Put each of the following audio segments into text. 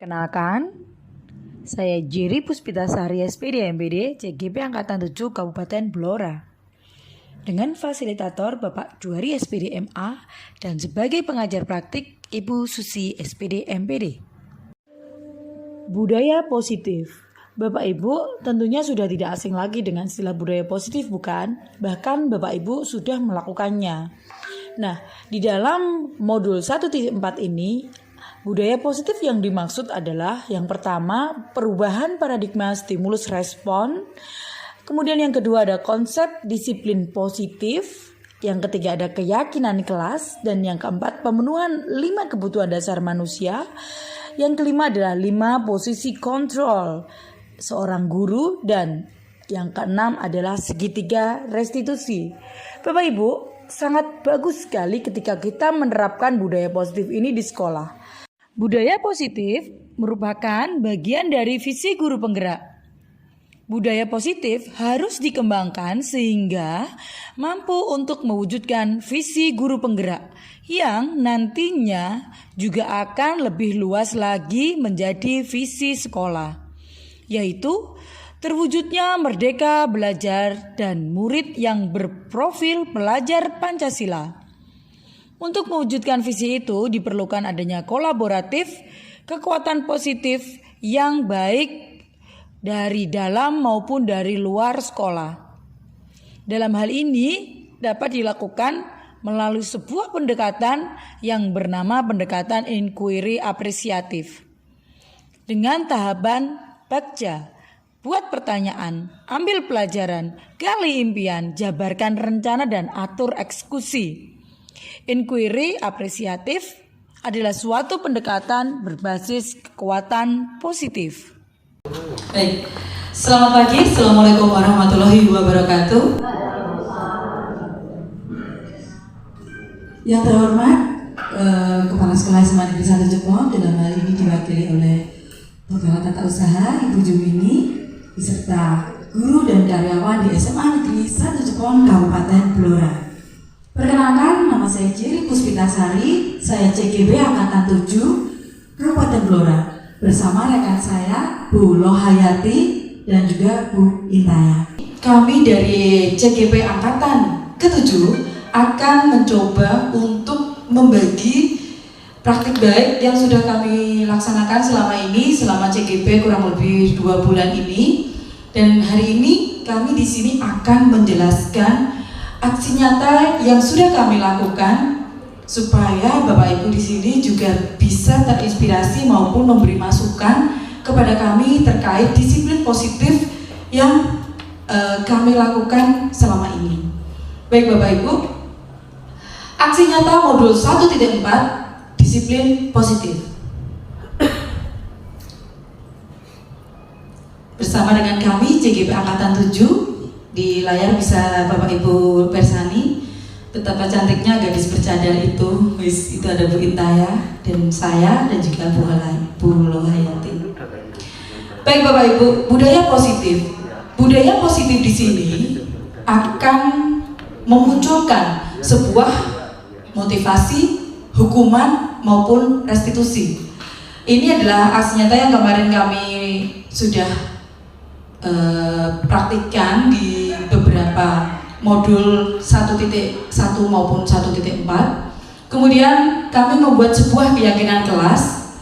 Kenalkan, saya Jerry Puspitasari SPD MPD CGP Angkatan 7 Kabupaten Blora. Dengan fasilitator Bapak Juari SPD MA dan sebagai pengajar praktik Ibu Susi SPD MPD. Budaya positif. Bapak Ibu tentunya sudah tidak asing lagi dengan istilah budaya positif, bukan? Bahkan Bapak Ibu sudah melakukannya. Nah, di dalam modul 1.4 ini budaya positif yang dimaksud adalah yang pertama perubahan paradigma stimulus respon, kemudian yang kedua ada konsep disiplin positif, yang ketiga ada keyakinan kelas, dan yang keempat pemenuhan 5 kebutuhan dasar manusia, yang kelima adalah 5 posisi kontrol seorang guru, dan yang keenam adalah segitiga restitusi. Bapak Ibu, sangat bagus sekali ketika kita menerapkan budaya positif ini di sekolah. Budaya positif merupakan bagian dari visi guru penggerak. Budaya positif harus dikembangkan sehingga mampu untuk mewujudkan visi guru penggerak yang nantinya juga akan lebih luas lagi menjadi visi sekolah, yaitu terwujudnya merdeka belajar dan murid yang berprofil pelajar Pancasila. Untuk mewujudkan visi itu diperlukan adanya kolaboratif, kekuatan positif yang baik dari dalam maupun dari luar sekolah. Dalam hal ini dapat dilakukan melalui sebuah pendekatan yang bernama pendekatan inquiry apresiatif. Dengan tahapan BAKJA, buat pertanyaan, ambil pelajaran, gali impian, jabarkan rencana dan atur eksekusi. Inquiry apresiatif adalah suatu pendekatan berbasis kekuatan positif. Baik, selamat pagi, Assalamualaikum warahmatullahi wabarakatuh. Yang terhormat Kepala Sekolah SMA Negeri 1 Jepang, dalam hal ini diwakili oleh Kepala Tata Usaha Ibu Jumini, beserta guru dan karyawan di SMA Negeri 1 Jepang Kabupaten Blora. Perkenalkan, nama saya Jerry Puspitasari, saya CGP Angkatan 7 Kabupaten Blora, bersama rekan saya Bu Lohayati dan juga Bu Intaya. Kami dari CGP Angkatan ke-7 akan mencoba untuk membagi praktik baik yang sudah kami laksanakan selama ini, selama CGP kurang lebih 2 bulan ini. Dan hari ini kami di sini akan menjelaskan aksi nyata yang sudah kami lakukan supaya Bapak Ibu di sini juga bisa terinspirasi maupun memberi masukan kepada kami terkait disiplin positif yang kami lakukan selama ini. Baik Bapak Ibu, aksi nyata modul 1.4 disiplin positif. Bersama dengan kami CGP Angkatan 7, di layar bisa Bapak Ibu persani betapa cantiknya gadis bercadar itu. Itu ada Bu Intaya dan saya dan juga Bu Lohayati. Baik Bapak Ibu, budaya positif. Budaya positif di sini akan memunculkan sebuah motivasi, hukuman maupun restitusi. Ini adalah aksi nyata yang kemarin kami sudah praktikkan di beberapa modul 1.1 maupun 1.4. Kemudian kami membuat sebuah keyakinan kelas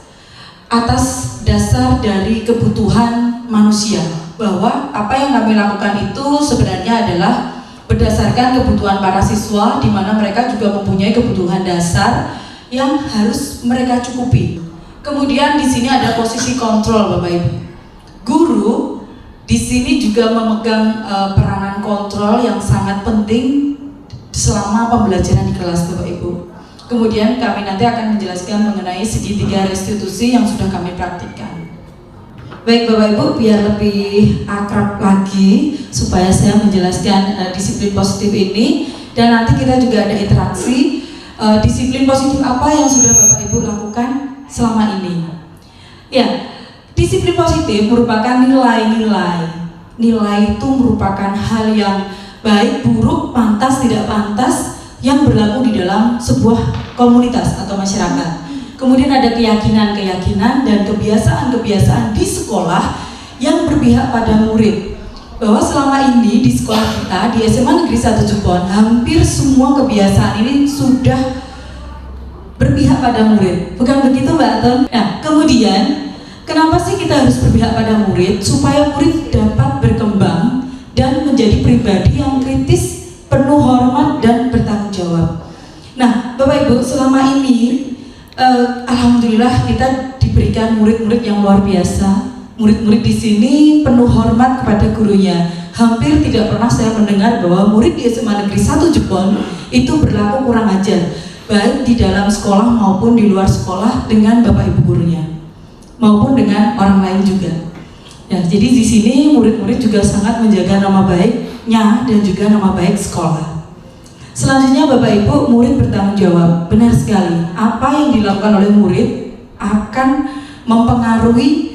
atas dasar dari kebutuhan manusia, bahwa apa yang kami lakukan itu sebenarnya adalah berdasarkan kebutuhan para siswa, di mana mereka juga mempunyai kebutuhan dasar yang harus mereka cukupi. Kemudian di sini ada posisi kontrol Bapak Ibu. Guru di sini juga memegang peranan kontrol yang sangat penting selama pembelajaran di kelas Bapak Ibu. Kemudian kami nanti akan menjelaskan mengenai segitiga restitusi yang sudah kami praktikkan. Baik Bapak Ibu, biar lebih akrab lagi supaya saya menjelaskan disiplin positif ini, dan nanti kita juga ada interaksi disiplin positif apa yang sudah Bapak Ibu lakukan selama ini. Ya, disiplin positif merupakan nilai-nilai. Nilai itu merupakan hal yang baik, buruk, pantas, tidak pantas yang berlaku di dalam sebuah komunitas atau masyarakat. Kemudian ada keyakinan-keyakinan dan kebiasaan-kebiasaan di sekolah yang berpihak pada murid. Bahwa selama ini di sekolah kita, di SMA Negeri 1 Jepon, hampir semua kebiasaan ini sudah berpihak pada murid. Bukan begitu Mbak Aton? Nah, kemudian kenapa sih kita harus berpihak pada murid? Supaya murid dapat berkembang dan menjadi pribadi yang kritis, penuh hormat dan bertanggung jawab. Nah, Bapak Ibu, selama ini alhamdulillah kita diberikan murid-murid yang luar biasa. Murid-murid di sini penuh hormat kepada gurunya. Hampir tidak pernah saya mendengar bahwa murid di SMA Negeri 1 Jepon itu berlaku kurang ajar, baik di dalam sekolah maupun di luar sekolah dengan Bapak Ibu gurunya, maupun dengan orang lain juga. Ya, jadi di sini murid-murid juga sangat menjaga nama baiknya dan juga nama baik sekolah. Selanjutnya Bapak Ibu, murid bertanggung jawab. Benar sekali, apa yang dilakukan oleh murid akan mempengaruhi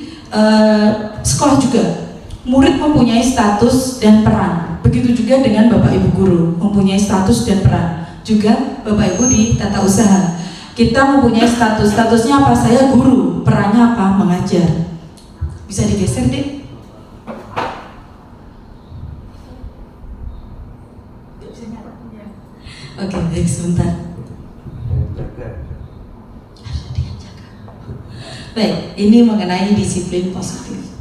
sekolah juga. Murid mempunyai status dan peran. Begitu juga dengan Bapak Ibu guru, mempunyai status dan peran. Juga Bapak Ibu di tata usaha, kita mempunyai statusnya apa? Saya guru, perannya apa? Mengajar. Bisa digeser deh. Oke, baik, sebentar. Baik, ini mengenai disiplin positif.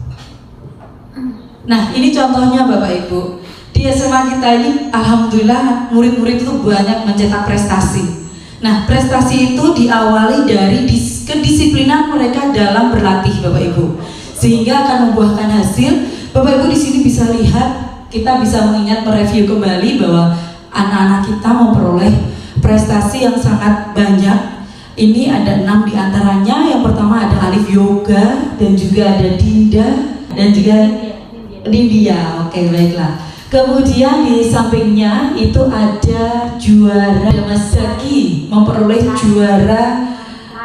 Nah, ini contohnya Bapak Ibu. Di SMA kita ini, alhamdulillah murid-murid itu banyak mencetak prestasi. Nah, prestasi itu diawali dari kedisiplinan mereka dalam berlatih, Bapak Ibu, sehingga akan membuahkan hasil. Bapak Ibu di sini bisa lihat, kita bisa mengingat, mereview kembali bahwa anak-anak kita memperoleh prestasi yang sangat banyak. Ini ada 6 diantaranya. Yang pertama ada Alif Yoga, dan juga ada Dinda, dan juga Nindya. Oke, baiklah. Kemudian di sampingnya itu ada juara Mas Zaki, memperoleh juara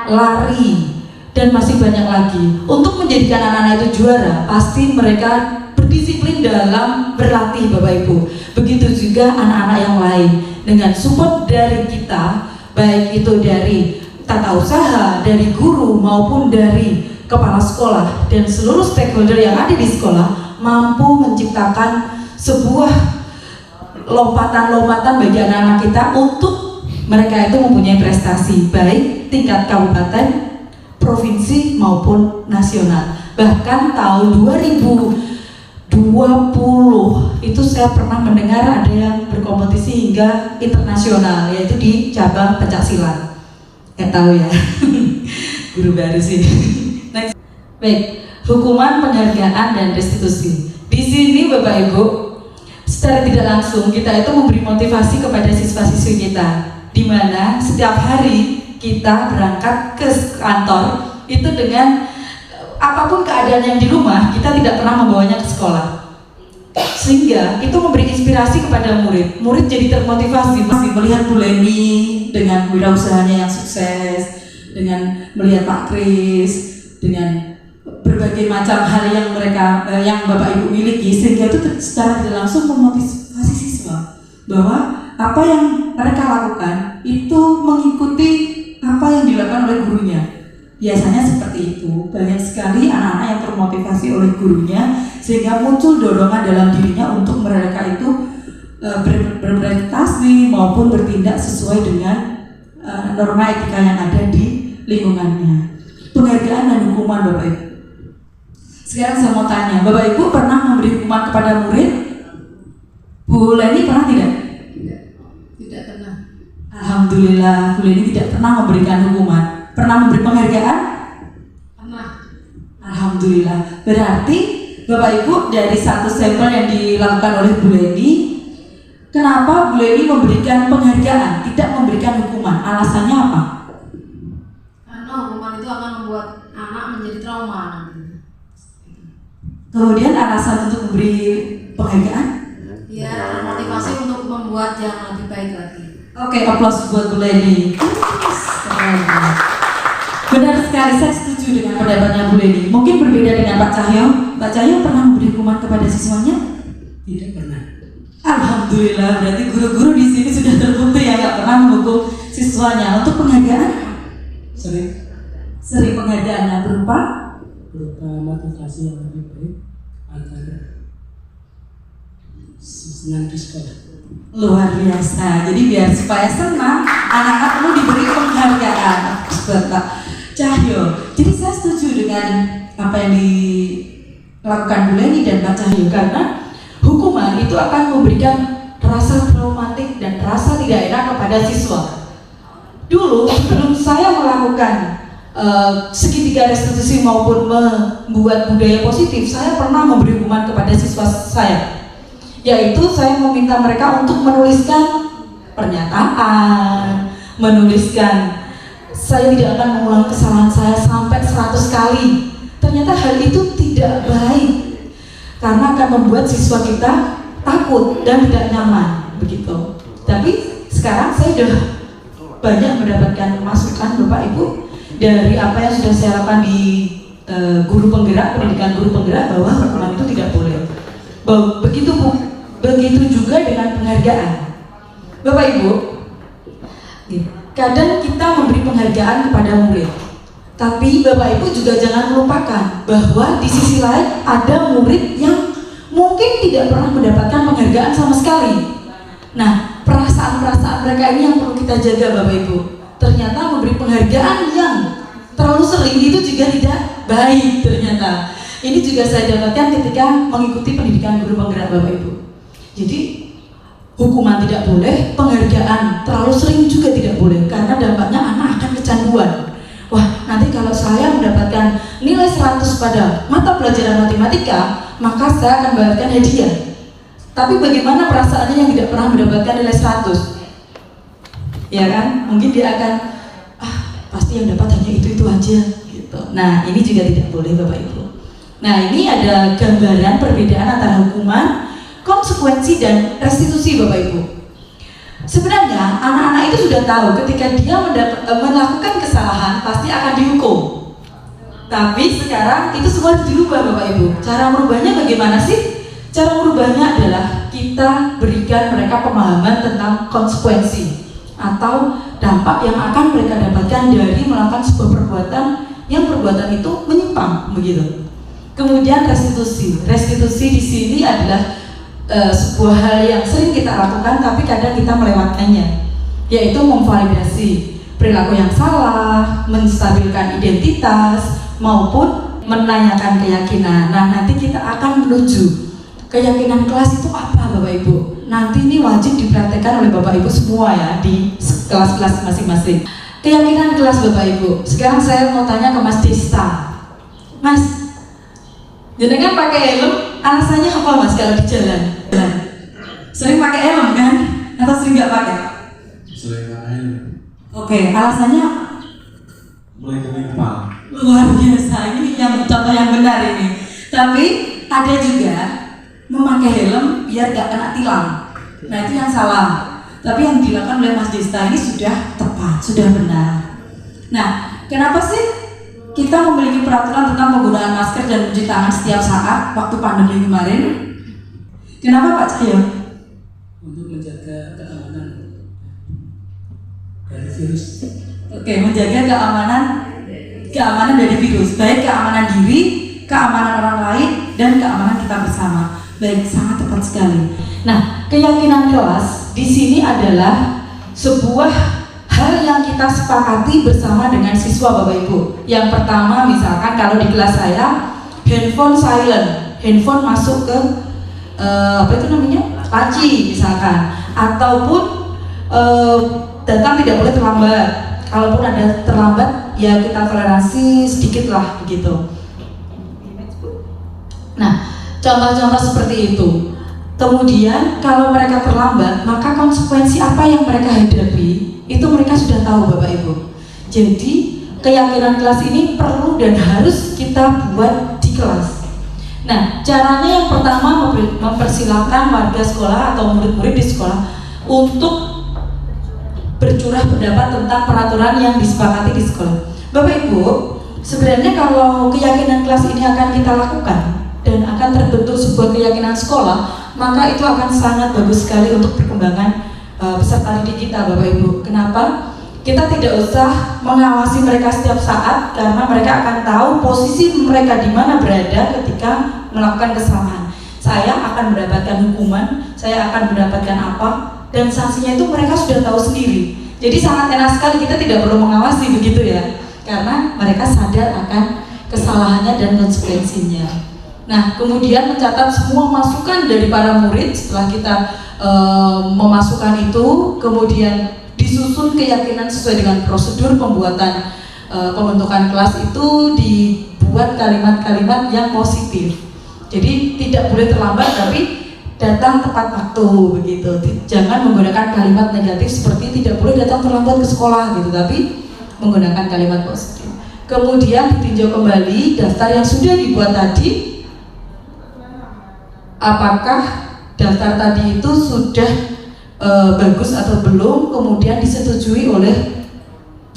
lari, dan masih banyak lagi. Untuk menjadikan anak-anak itu juara, pasti mereka berdisiplin dalam berlatih, Bapak Ibu. Begitu juga anak-anak yang lain. Dengan support dari kita, baik itu dari tata usaha, dari guru maupun dari kepala sekolah dan seluruh stakeholder yang ada di sekolah, mampu menciptakan sebuah lompatan-lompatan bagi anak-anak kita untuk mereka itu mempunyai prestasi baik tingkat kabupaten, provinsi maupun nasional. Bahkan tahun 2020 itu saya pernah mendengar ada yang berkompetisi hingga internasional, yaitu di cabang pencaksilat. Nggak tahu ya, guru baru sih. Next. Baik, hukuman, penghargaan, dan restitusi. Di sini Bapak Ibu, secara tidak langsung kita itu memberi motivasi kepada siswa-siswi kita, di mana setiap hari kita berangkat ke kantor itu dengan apapun keadaan yang di rumah, kita tidak pernah membawanya ke sekolah. Sehingga itu memberi inspirasi kepada murid. Murid jadi termotivasi, masih melihat Bu Leni dengan wirausahanya yang sukses, dengan melihat Pak Kris, dengan berbagai macam hal yang mereka, yang Bapak Ibu miliki, sehingga itu secara tidak langsung memotivasi siswa bahwa apa yang mereka lakukan itu mengikuti apa yang dilakukan oleh gurunya. Biasanya seperti itu, banyak sekali anak-anak yang termotivasi oleh gurunya sehingga muncul dorongan dalam dirinya untuk mereka itu berprestasi maupun bertindak sesuai dengan norma etika yang ada di lingkungannya. Penghargaan dan hukuman Bapak Ibu. Sekarang saya mau tanya, Bapak Ibu pernah memberi hukuman kepada murid? Bu Leni pernah tidak? Tidak pernah. Alhamdulillah, Bu Leni tidak pernah memberikan hukuman. Pernah memberi penghargaan? Pernah. Alhamdulillah. Berarti Bapak Ibu dari satu sampel yang dilakukan oleh Bu Leni, kenapa Bu Leni memberikan penghargaan, tidak memberikan hukuman? Alasannya apa? Karena hukuman itu akan membuat anak menjadi trauma. Kemudian alasan untuk memberi penghargaan? Ya, motivasi untuk membuat yang lebih baik lagi. Oke, aplaus buat Bu Leni. Benar sekali, saya setuju dengan pendapatnya Bu Leni. Mungkin berbeda dengan Pak Cahyo. Pak Cahyo pernah memberi hukuman kepada siswanya? Tidak pernah. Alhamdulillah, berarti guru-guru di sini sudah terbukti ya nggak pernah menghukum siswanya. Untuk penghargaan? Sering. Sering penghargaan berupa motivasi yang lebih baik agar senang di sekolah. luar biasa. Jadi biar supaya senang, anak-anak perlu diberi penghargaan. Bapak Cahyo. Jadi saya setuju dengan apa yang dilakukan Bu Leni dan Pak Cahyo, karena hukuman itu akan memberikan rasa traumatik dan rasa tidak enak kepada siswa. Dulu sebelum saya melakukan segitiga restitusi maupun membuat budaya positif, saya pernah memberi hukuman kepada siswa saya, yaitu saya meminta mereka untuk menuliskan pernyataan, menuliskan saya tidak akan mengulang kesalahan saya sampai 100 kali. Ternyata hal itu tidak baik karena akan membuat siswa kita takut dan tidak nyaman begitu. Tapi sekarang saya sudah banyak mendapatkan masukan Bapak Ibu dari apa yang sudah saya lakukan di guru penggerak, pendidikan guru penggerak, bahwa hukuman itu tidak boleh. Begitu juga dengan penghargaan. Bapak Ibu, kadang kita memberi penghargaan kepada murid, tapi Bapak Ibu juga jangan melupakan bahwa di sisi lain ada murid yang mungkin tidak pernah mendapatkan penghargaan sama sekali. Nah, perasaan-perasaan mereka ini yang perlu kita jaga Bapak Ibu. Ternyata memberi penghargaan yang terlalu sering itu juga tidak baik ternyata. Ini juga saya dapatkan ketika mengikuti pendidikan guru penggerak Bapak Ibu. Jadi hukuman tidak boleh, penghargaan terlalu sering juga tidak boleh, karena dampaknya anak akan kecanduan. Wah, nanti kalau saya mendapatkan nilai 100 pada mata pelajaran matematika, maka saya akan bayarkan hadiah. Tapi bagaimana perasaannya yang tidak pernah mendapatkan nilai 100? Ya kan? Mungkin dia akan pasti yang dapat hanya itu aja gitu. Nah, ini juga tidak boleh Bapak Ibu. Nah, ini ada gambaran perbedaan antara hukuman, konsekuensi, dan restitusi Bapak Ibu. Sebenarnya anak-anak itu sudah tahu ketika dia melakukan kesalahan pasti akan dihukum. Tapi sekarang itu semua dirubah Bapak Ibu. Cara merubahnya bagaimana sih? Cara merubahnya adalah kita berikan mereka pemahaman tentang konsekuensi atau dampak yang akan mereka dapatkan dari melakukan sebuah perbuatan yang perbuatan itu menyimpang begitu. Kemudian restitusi. Restitusi di sini adalah sebuah hal yang sering kita lakukan tapi kadang kita melewatkannya, yaitu memvalidasi perilaku yang salah, menstabilkan identitas maupun menanyakan keyakinan. Nah, nanti kita akan menuju keyakinan kelas itu apa Bapak Ibu. Nanti ini wajib dipraktekkan oleh Bapak Ibu semua ya di kelas-kelas masing-masing. Keyakinan kelas Bapak Ibu. Sekarang saya mau tanya ke Mas Desta. Mas, jenengan pakai helm, alasannya apa Mas kalau di jalan? Sering pakai helm kan? Atau sering nggak pakai? Sering pakai helm. Oke, alasannya Mulai dari kepala. luar biasa. Ini yang contoh yang benar ini. Tapi ada juga memakai helm biar gak kena tilang. Nah, itu yang salah. Tapi yang dilakukan oleh Mas Desta ini sudah tepat, sudah benar. Nah, kenapa sih kita memiliki peraturan tentang penggunaan masker dan mencuci tangan setiap saat waktu pandemi kemarin? Kenapa Pak Cahyo? Untuk menjaga keamanan dari virus. Oke, menjaga keamanan dari virus, baik keamanan diri, keamanan orang lain, dan keamanan kita bersama. Baik, sangat tepat sekali. Nah, keyakinan kelas di sini adalah sebuah hal yang kita sepakati bersama dengan siswa Bapak Ibu. Yang pertama, misalkan kalau di kelas saya handphone silent, handphone masuk ke laci misalkan, ataupun datang tidak boleh terlambat. Kalaupun ada terlambat, ya kita toleransi sedikit lah begitu. Nah, contoh-contoh seperti itu. Kemudian kalau mereka terlambat, maka konsekuensi apa yang mereka hadapi itu mereka sudah tahu Bapak Ibu. Jadi keyakinan kelas ini perlu dan harus kita buat di kelas. Nah, caranya yang pertama mempersilahkan warga sekolah atau murid-murid di sekolah untuk bercurah pendapat tentang peraturan yang disepakati di sekolah. Bapak Ibu, sebenarnya kalau keyakinan kelas ini akan kita lakukan dan akan terbentuk sebuah keyakinan sekolah, maka itu akan sangat bagus sekali untuk perkembangan peserta didik kita Bapak Ibu. Kenapa? kita tidak usah mengawasi mereka setiap saat karena mereka akan tahu posisi mereka di mana berada ketika melakukan kesalahan. Saya akan mendapatkan hukuman, saya akan mendapatkan apa, dan sanksinya itu mereka sudah tahu sendiri. Jadi sangat enak sekali, kita tidak perlu mengawasi begitu ya, karena mereka sadar akan kesalahannya dan konsekuensinya. Nah, kemudian mencatat semua masukan dari para murid setelah kita memasukkan itu, kemudian disusun keyakinan sesuai dengan prosedur pembuatan pembentukan kelas itu, dibuat kalimat-kalimat yang positif. Jadi tidak boleh terlambat, tapi datang tepat waktu begitu. Jangan menggunakan kalimat negatif seperti tidak boleh datang terlambat ke sekolah gitu, tapi menggunakan kalimat positif. Kemudian ditinjau kembali daftar yang sudah dibuat tadi, apakah daftar tadi itu sudah bagus atau belum, kemudian disetujui oleh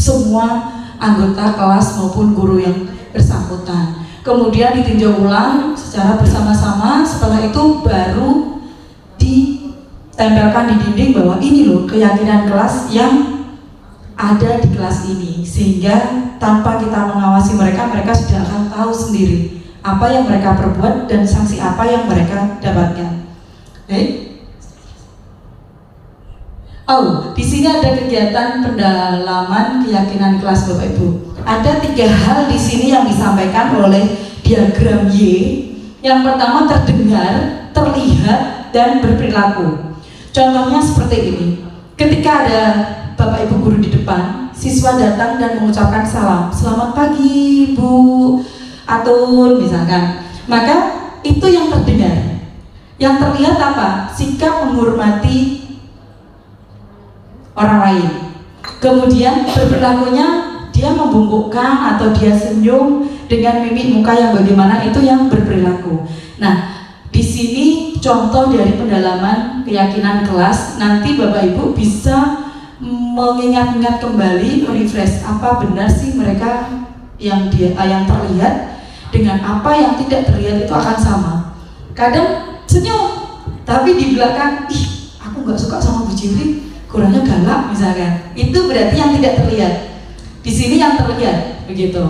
semua anggota kelas maupun guru yang bersangkutan. Kemudian ditinjau ulang secara bersama-sama. Setelah itu baru ditempelkan di dinding bahwa ini loh keyakinan kelas yang ada di kelas ini, sehingga tanpa kita mengawasi mereka, mereka sudah akan tahu sendiri apa yang mereka perbuat dan sanksi apa yang mereka dapatkan. Oh, di sini ada kegiatan pendalaman keyakinan kelas Bapak Ibu. Ada 3 hal di sini yang disampaikan oleh diagram Y. Yang pertama terdengar, terlihat, dan berperilaku. Contohnya seperti ini. Ketika ada Bapak Ibu guru di depan, siswa datang dan mengucapkan salam, "Selamat pagi Bu Atun," misalkan. Maka itu yang terdengar. Yang terlihat apa? Sikap menghormati orang lain. Kemudian berperilakunya dia membungkukkan atau dia senyum dengan mimik muka yang bagaimana, itu yang berperilaku. Nah, di sini contoh dari pendalaman keyakinan kelas. Nanti Bapak Ibu bisa mengingat-ingat kembali, merefresh apa benar sih mereka yang terlihat dengan apa yang tidak terlihat itu akan sama. Kadang senyum, tapi di belakang, ih aku nggak suka sama Bu Jiri, kurangnya galak misalkan. Itu berarti yang tidak terlihat. Di sini yang terlihat begitu.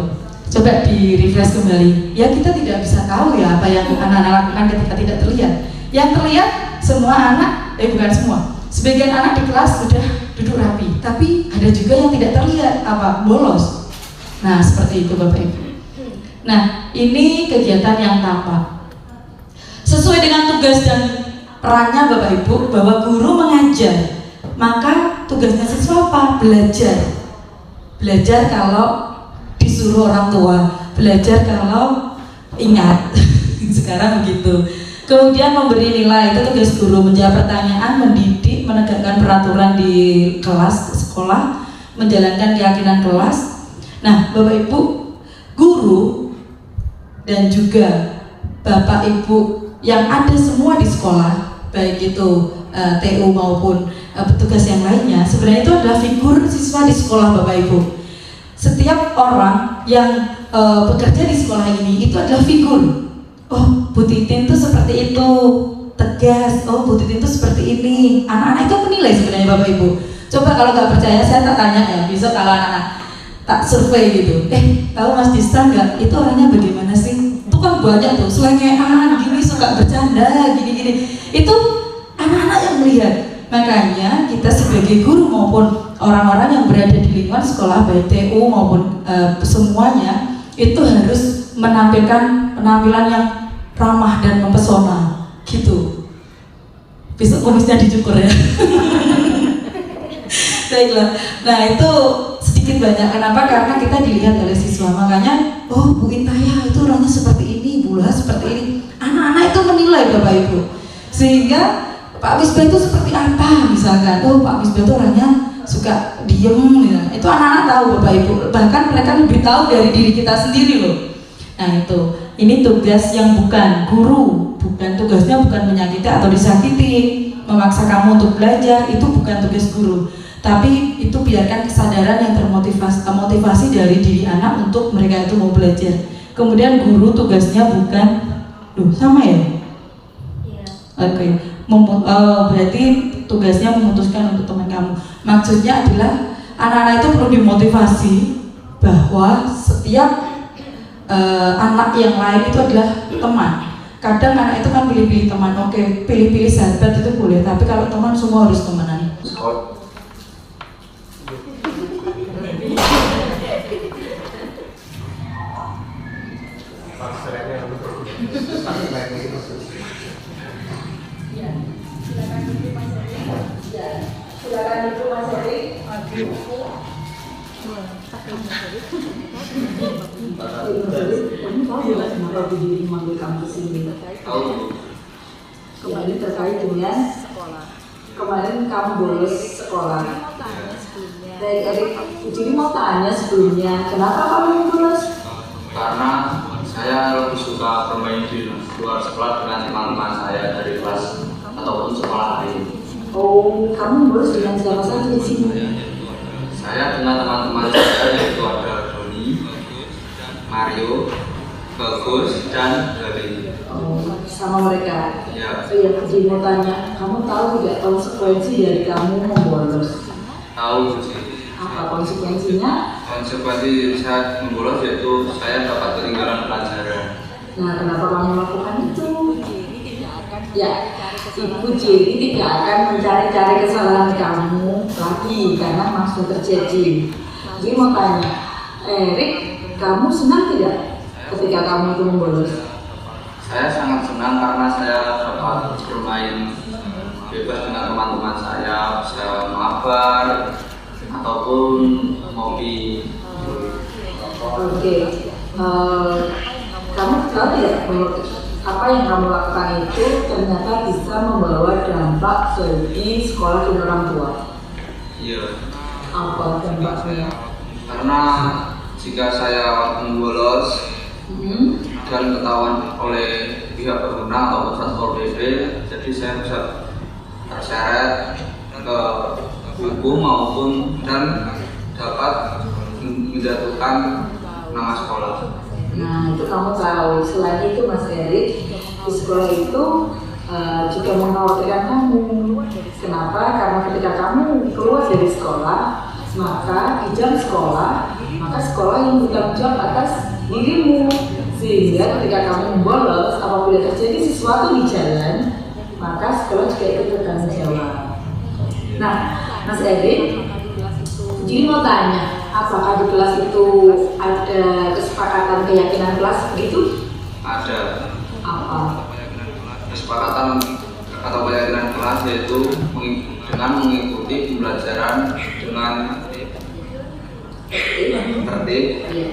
Coba di refresh kembali. Ya kita tidak bisa tahu ya apa yang anak-anak lakukan ketika tidak terlihat. Yang terlihat semua anak, bukan semua. Sebagian anak di kelas sudah duduk rapi, tapi ada juga yang tidak terlihat apa bolos. Nah seperti itu Bapak Ibu. Nah ini kegiatan yang tampak. Sesuai dengan tugas dan perannya Bapak Ibu, bahwa guru mengajar, maka tugasnya siswa apa? Belajar. Belajar kalau disuruh orang tua, belajar kalau ingat. Sekarang begitu. Kemudian memberi nilai, itu tugas guru. Menjawab pertanyaan, mendidik, menegakkan peraturan di kelas, sekolah, menjalankan keyakinan kelas. Nah Bapak Ibu guru dan juga Bapak Ibu yang ada semua di sekolah, baik itu TU maupun petugas yang lainnya, sebenarnya itu adalah figur siswa di sekolah Bapak Ibu. Setiap orang yang bekerja di sekolah ini itu adalah figur. Oh, Bu Titin itu seperti itu, tegas. Oh, Bu Titin itu seperti ini. Anak-anak itu menilai sebenarnya Bapak Ibu. Coba kalau nggak percaya, saya tak tanya ya, besok kalau anak-anak tak survei gitu. Tahu Mas Dista nggak? Itu orangnya bagaimana sih? Itu kan banyak tuh, selengean, gini, suka bercanda, gini-gini. Itu anak-anak yang melihat. Makanya kita sebagai guru maupun orang-orang yang berada di lingkungan sekolah, baik TU maupun semuanya, itu harus menampilkan penampilan yang ramah dan mempesona, gitu. Besok kumisnya dicukur ya. Baiklah. Nah itu sedikit banyak. Kenapa? Karena kita dilihat oleh siswa. Makanya, oh Bu Intaya itu orangnya seperti ini, Bula seperti ini. Anak-anak itu menilai Bapak Ibu. Sehingga Pak Misbah itu seperti apa misalkan. Oh Pak Misbah itu orangnya suka diem ya. Itu anak-anak tahu Bapak Ibu. Bahkan mereka lebih tahu dari diri kita sendiri loh. Nah itu, ini tugas yang bukan guru, bukan tugasnya bukan menyakiti atau disakiti, memaksa kamu untuk belajar, itu bukan tugas guru. Tapi itu biarkan kesadaran yang termotivasi dari diri anak untuk mereka itu mau belajar. Kemudian guru tugasnya bukan, sama ya? Iya. Oke. Berarti tugasnya memutuskan untuk teman kamu. Maksudnya adalah anak-anak itu perlu dimotivasi bahwa setiap anak yang lain itu adalah teman. Kadang anak itu kan pilih-pilih teman, oke, pilih-pilih sahabat itu boleh, tapi kalau teman semua harus temenan. Silakan itu Mas Erik. Kamu tahu ya kenapa Bu Diri manggil kamu ke sini? Ya, ini terkait dengan kemarin kamu bolos sekolah. Baik, Erik, Bu Diri mau tanya sebelumnya, kenapa kamu bolos? Karena saya lebih suka bermain di luar sekolah dengan teman-teman saya dari kelas ataupun sekolah lain. Oh, kamu bolos dengan siapa saja di sini? Saya dengan teman-teman saya yaitu ada Doni, Mario, Bagus, dan Gaby. Oh, sama mereka. Ya. Oh ya, jadi mau tanya, kamu tahu tidak konsekuensi dari kamu membolos? Tahu sih. Apa konsekuensinya? Konsekuensi saya membolos yaitu saya dapat ketinggalan pelajaran. Nah, kenapa kamu melakukan itu? Ya, Ibu Jiri tidak akan mencari-cari kesalahan kamu lagi karena masih terjadi. Jadi mau tanya, Erik, kamu senang tidak ketika kamu itu membolos? Saya sangat senang karena saya dapat bermain bebas dengan teman-teman saya, bisa mabar ataupun hobi. Oke, kamu tahu tidak bahwa apa yang kamu lakukan itu ternyata bisa membawa dampak bagi sekolah dan orang tua? Iya. Apa dampaknya? Karena jika saya membolos dan ketahuan oleh pihak berwenang atau Satpol PP, jadi saya bisa terseret ke hukum maupun dan dapat menjatuhkan nama sekolah. Nah, itu kamu tahu. Selain itu Mas Erik, di sekolah itu juga mengkhawatirkan kamu. Kenapa? Karena ketika kamu keluar dari sekolah, maka di jam sekolah, maka sekolah yang bertanggung jawab atas dirimu. Sehingga ketika kamu bolos, apabila terjadi sesuatu di jalan, maka sekolah juga ikut bertanggung jawab. Nah, Mas Erik, jadi mau tanya, apakah di kelas itu ada kesepakatan keyakinan kelas begitu? Ada. Apa? Kesepakatan atau keyakinan kelas yaitu dengan mengikuti pembelajaran dengan tertib. Iya.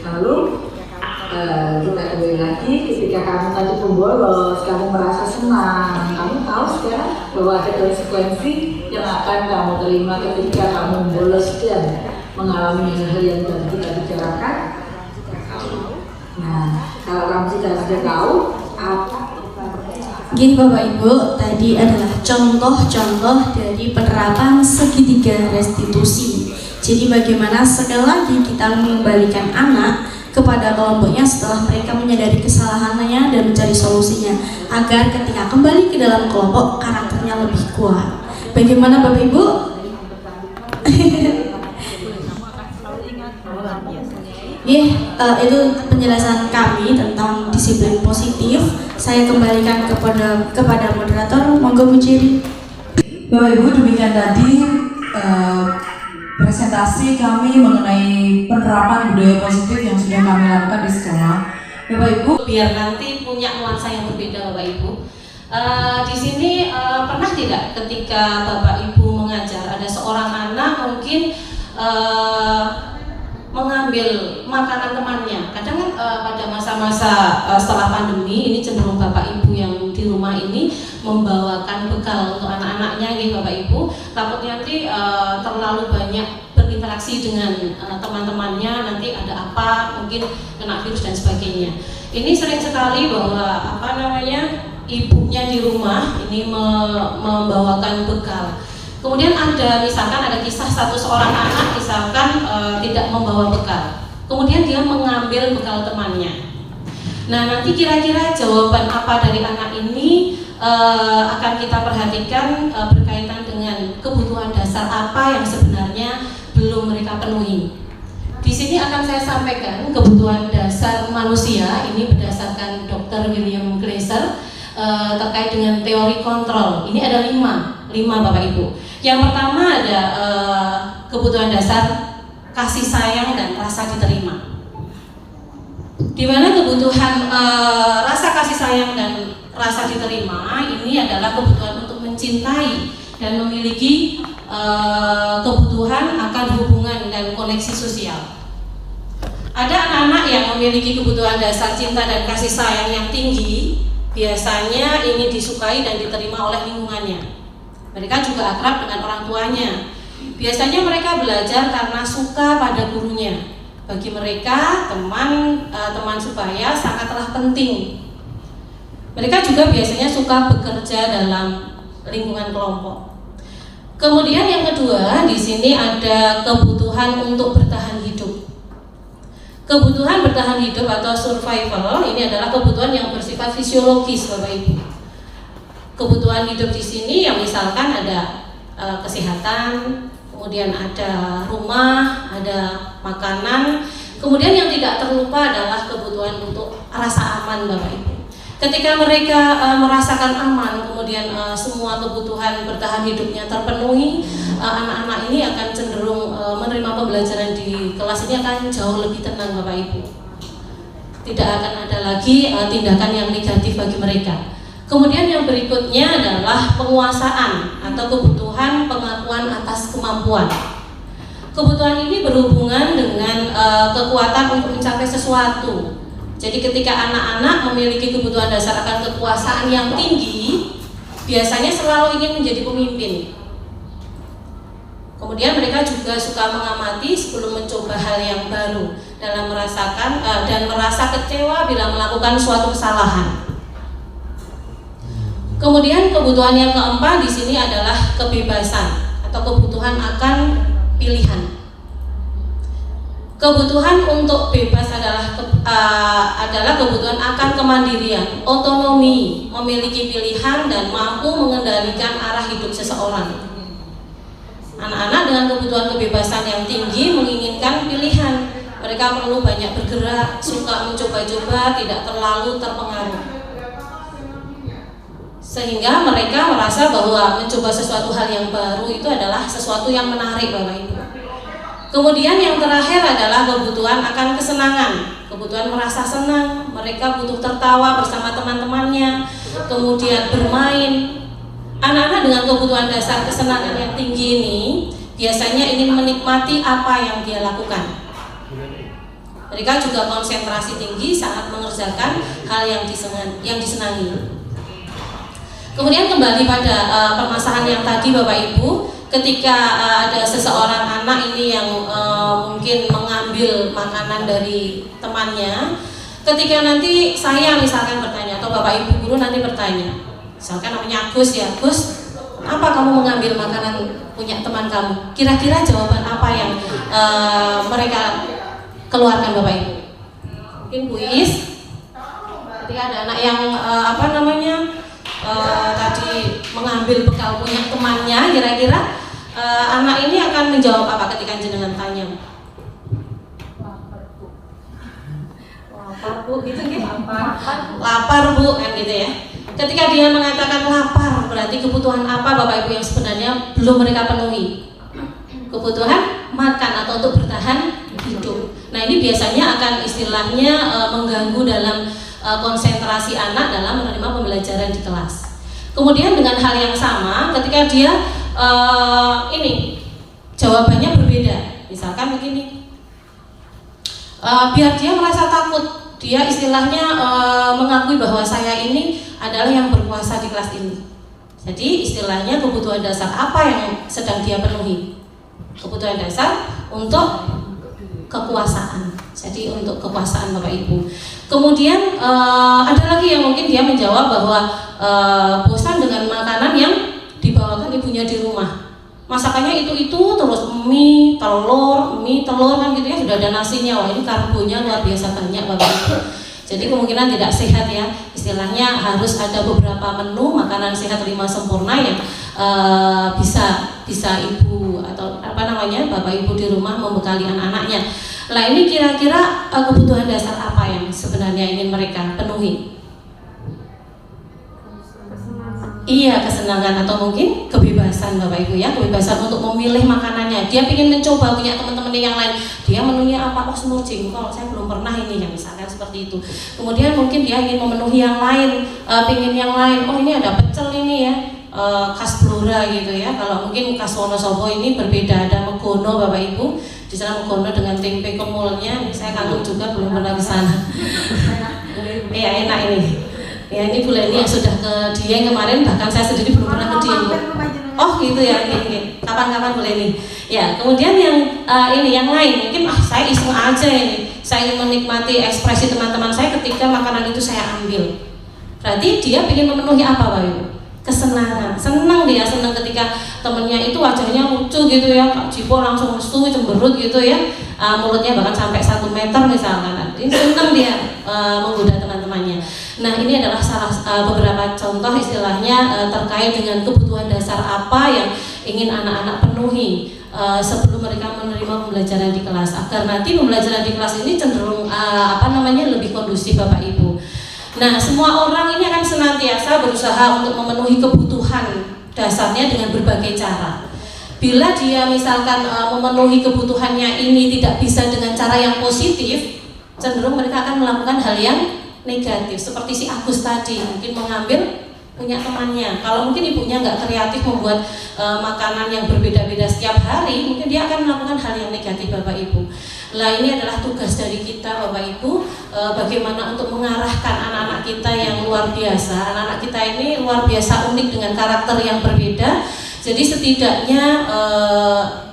Lalu kita kembali lagi ketika kamu tadi membolos, kamu merasa senang, kamu tahu sekarang bahwa ada konsekuensi yang akan kamu terima ketika kamu membolos dan mengalami hal-hal yang tidak dibicarakan. Nah, kalau kamu sudah tahu apa? Gini Bapak Ibu, tadi adalah contoh-contoh dari penerapan segitiga restitusi. Jadi bagaimana sekali lagi kita mengembalikan anak kepada kelompoknya setelah mereka menyadari kesalahannya dan mencari solusinya, agar ketika kembali ke dalam kelompok karakternya lebih kuat. Bagaimana Bapak Ibu? Itu penjelasan kami tentang disiplin positif. Saya kembalikan kepada moderator. Monggo Bu Ciri. Bapak Ibu, demikian tadi presentasi kami mengenai penerapan budaya positif yang sudah kami lakukan di sekolah. Bapak Ibu, biar nanti punya nuansa yang berbeda Bapak Ibu. Di sini pernah tidak ketika Bapak Ibu mengajar ada seorang anak mungkin mengambil makanan temannya. Kadang kan pada masa-masa setelah pandemi ini cenderung Bapak Ibu yang di rumah ini membawakan bekal untuk anak-anaknya nih Bapak Ibu. Takutnya nanti terlalu banyak berinteraksi dengan teman-temannya, nanti ada apa, mungkin kena virus dan sebagainya. Ini sering sekali bahwa ibunya di rumah ini membawakan bekal. Kemudian misalkan ada kisah seorang anak misalkan tidak membawa bekal, kemudian dia mengambil bekal temannya. Nah, nanti kira-kira jawaban apa dari anak ini akan kita perhatikan berkaitan dengan kebutuhan dasar apa yang sebenarnya sebenarnya belum mereka penuhi. Di sini akan saya sampaikan kebutuhan dasar manusia ini berdasarkan Dr. William Glasser terkait dengan teori kontrol. Ini ada 5 Bapak Ibu. Yang pertama ada kebutuhan dasar kasih sayang dan rasa diterima. Di mana kebutuhan rasa kasih sayang dan rasa diterima ini adalah kebutuhan untuk mencintai dan memiliki kebutuhan akan hubungan dan koneksi sosial. Ada anak-anak yang memiliki kebutuhan dasar cinta dan kasih sayang yang tinggi, biasanya ini disukai dan diterima oleh lingkungannya. Mereka juga akrab dengan orang tuanya. Biasanya mereka belajar karena suka pada gurunya. Bagi mereka, teman sebaya sangatlah penting. Mereka juga biasanya suka bekerja dalam lingkungan kelompok. Kemudian yang kedua, di sini ada kebutuhan untuk bertahan hidup. Kebutuhan bertahan hidup atau survival ini adalah kebutuhan yang bersifat fisiologis, Bapak Ibu. Kebutuhan hidup di sini yang misalkan ada kesehatan, kemudian ada rumah, ada makanan. Kemudian yang tidak terlupa adalah kebutuhan untuk rasa aman, Bapak Ibu. Ketika mereka merasakan aman, kemudian semua kebutuhan bertahan hidupnya terpenuhi, anak-anak ini akan cenderung menerima pembelajaran di kelas ini akan jauh lebih tenang, Bapak Ibu. Tidak akan ada lagi tindakan yang negatif bagi mereka. Kemudian yang berikutnya adalah penguasaan atau kebutuhan pengakuan atas kemampuan. Kebutuhan ini berhubungan dengan kekuatan untuk mencapai sesuatu. Jadi ketika anak-anak memiliki kebutuhan dasar akan kekuasaan yang tinggi, biasanya selalu ingin menjadi pemimpin. Kemudian mereka juga suka mengamati sebelum mencoba hal yang baru dalam merasakan dan merasa kecewa bila melakukan suatu kesalahan. Kemudian kebutuhan yang keempat di sini adalah kebebasan atau kebutuhan akan pilihan. Kebutuhan untuk bebas adalah kebutuhan akan kemandirian, otonomi, memiliki pilihan dan mampu mengendalikan arah hidup seseorang. Anak-anak dengan kebutuhan kebebasan yang tinggi menginginkan pilihan. Mereka perlu banyak bergerak, suka mencoba-coba, tidak terlalu terpengaruh. Sehingga mereka merasa bahwa mencoba sesuatu hal yang baru itu adalah sesuatu yang menarik, Bapak Ibu. Kemudian yang terakhir adalah kebutuhan akan kesenangan, kebutuhan merasa senang, mereka butuh tertawa bersama teman-temannya, kemudian bermain. Anak-anak dengan kebutuhan dasar kesenangan yang tinggi ini biasanya ingin menikmati apa yang dia lakukan. Mereka juga konsentrasi tinggi saat mengerjakan hal yang disenangi. Kemudian kembali pada permasalahan yang tadi, Bapak Ibu, ketika ada seseorang anak ini yang mungkin mengambil makanan dari temannya, ketika nanti saya misalkan bertanya atau Bapak Ibu guru nanti bertanya, misalkan namanya Agus ya, Gus, apa kamu mengambil makanan punya teman kamu? Kira-kira jawaban apa yang mereka keluarkan, Bapak Ibu? Mungkin kuis. Ketika ada anak yang tadi mengambil bekal punya temannya, kira-kira anak ini akan menjawab apa ketika jenengan tanya? Lapar Bu, gitu gitu. Lapar Bu, kan gitu ya. Ketika dia mengatakan lapar, berarti kebutuhan apa Bapak Ibu yang sebenarnya belum mereka penuhi? Kebutuhan makan atau untuk bertahan hidup. Nah ini biasanya akan istilahnya mengganggu dalam konsentrasi anak dalam menerima pembelajaran di kelas. Kemudian dengan hal yang sama, ketika dia jawabannya berbeda, misalkan begini, biar dia merasa takut, dia istilahnya mengakui bahwa saya ini adalah yang berkuasa di kelas ini. Jadi istilahnya kebutuhan dasar apa yang sedang dia penuhi? Kebutuhan dasar untuk kekuasaan. Jadi untuk kekuasaan Bapak Ibu. Kemudian ada lagi yang mungkin dia menjawab bahwa bosan dengan makanan yang dibawakan ibunya di rumah. Masakannya itu terus mie telur kan gitu ya, sudah ada nasinya. Wah ini karbonya luar biasa banyak Bapak Ibu. Jadi kemungkinan tidak sehat ya. Istilahnya harus ada beberapa menu makanan sehat 5 sempurna yang bisa bisa ibu atau bapak ibu di rumah membekali anak-anaknya. Nah ini kira-kira kebutuhan dasar apa yang sebenarnya ingin mereka penuhi? Iya, kesenangan atau mungkin kebebasan Bapak Ibu ya, kebebasan untuk memilih makanannya. Dia ingin mencoba punya teman-teman yang lain. Dia menunya apa? Oh smoothie. Kalau saya belum pernah ini ya, misalkan seperti itu. Kemudian mungkin dia ingin memenuhi yang lain, pingin yang lain. Oh ini ada pecel ini ya, khas Blora gitu ya. Kalau mungkin khas Wonosobo ini berbeda, ada megono Bapak Ibu. Di sana megono dengan tempe kemulnya. Saya kangen juga belum pernah ke sana. Iya enak ini. Ya ini Bu Leni yang sudah ke Dieng kemarin, bahkan saya sendiri belum pernah ke Dieng. Oh gitu ya, kapan-kapan Bu Leni. Ya kemudian yang ini yang lain mungkin saya iseng aja ini, saya ingin menikmati ekspresi teman-teman saya ketika makanan itu saya ambil. Berarti dia ingin memenuhi apa Pak Ibu? Kesenangan, senang dia, senang ketika temennya itu wajahnya lucu gitu ya, Kak Jipo langsung lesu, cemberut gitu ya, mulutnya bahkan sampai 1 meter misalkan. Ini senang dia menggoda teman-temannya. Nah ini adalah beberapa contoh istilahnya terkait dengan kebutuhan dasar apa yang ingin anak-anak penuhi sebelum mereka menerima pembelajaran di kelas, agar nanti pembelajaran di kelas ini cenderung lebih kondusif Bapak Ibu. Nah semua orang ini akan senantiasa berusaha untuk memenuhi kebutuhan dasarnya dengan berbagai cara. Bila dia misalkan memenuhi kebutuhannya ini tidak bisa dengan cara yang positif, cenderung mereka akan melakukan hal yang negatif. Seperti si Agus tadi, mungkin mengambil punya temannya. Kalau mungkin ibunya nggak kreatif membuat makanan yang berbeda-beda setiap hari, mungkin dia akan melakukan hal yang negatif Bapak Ibu. Nah ini adalah tugas dari kita Bapak Ibu, bagaimana untuk mengarahkan anak-anak kita yang luar biasa. Anak-anak kita ini luar biasa unik dengan karakter yang berbeda. Jadi setidaknya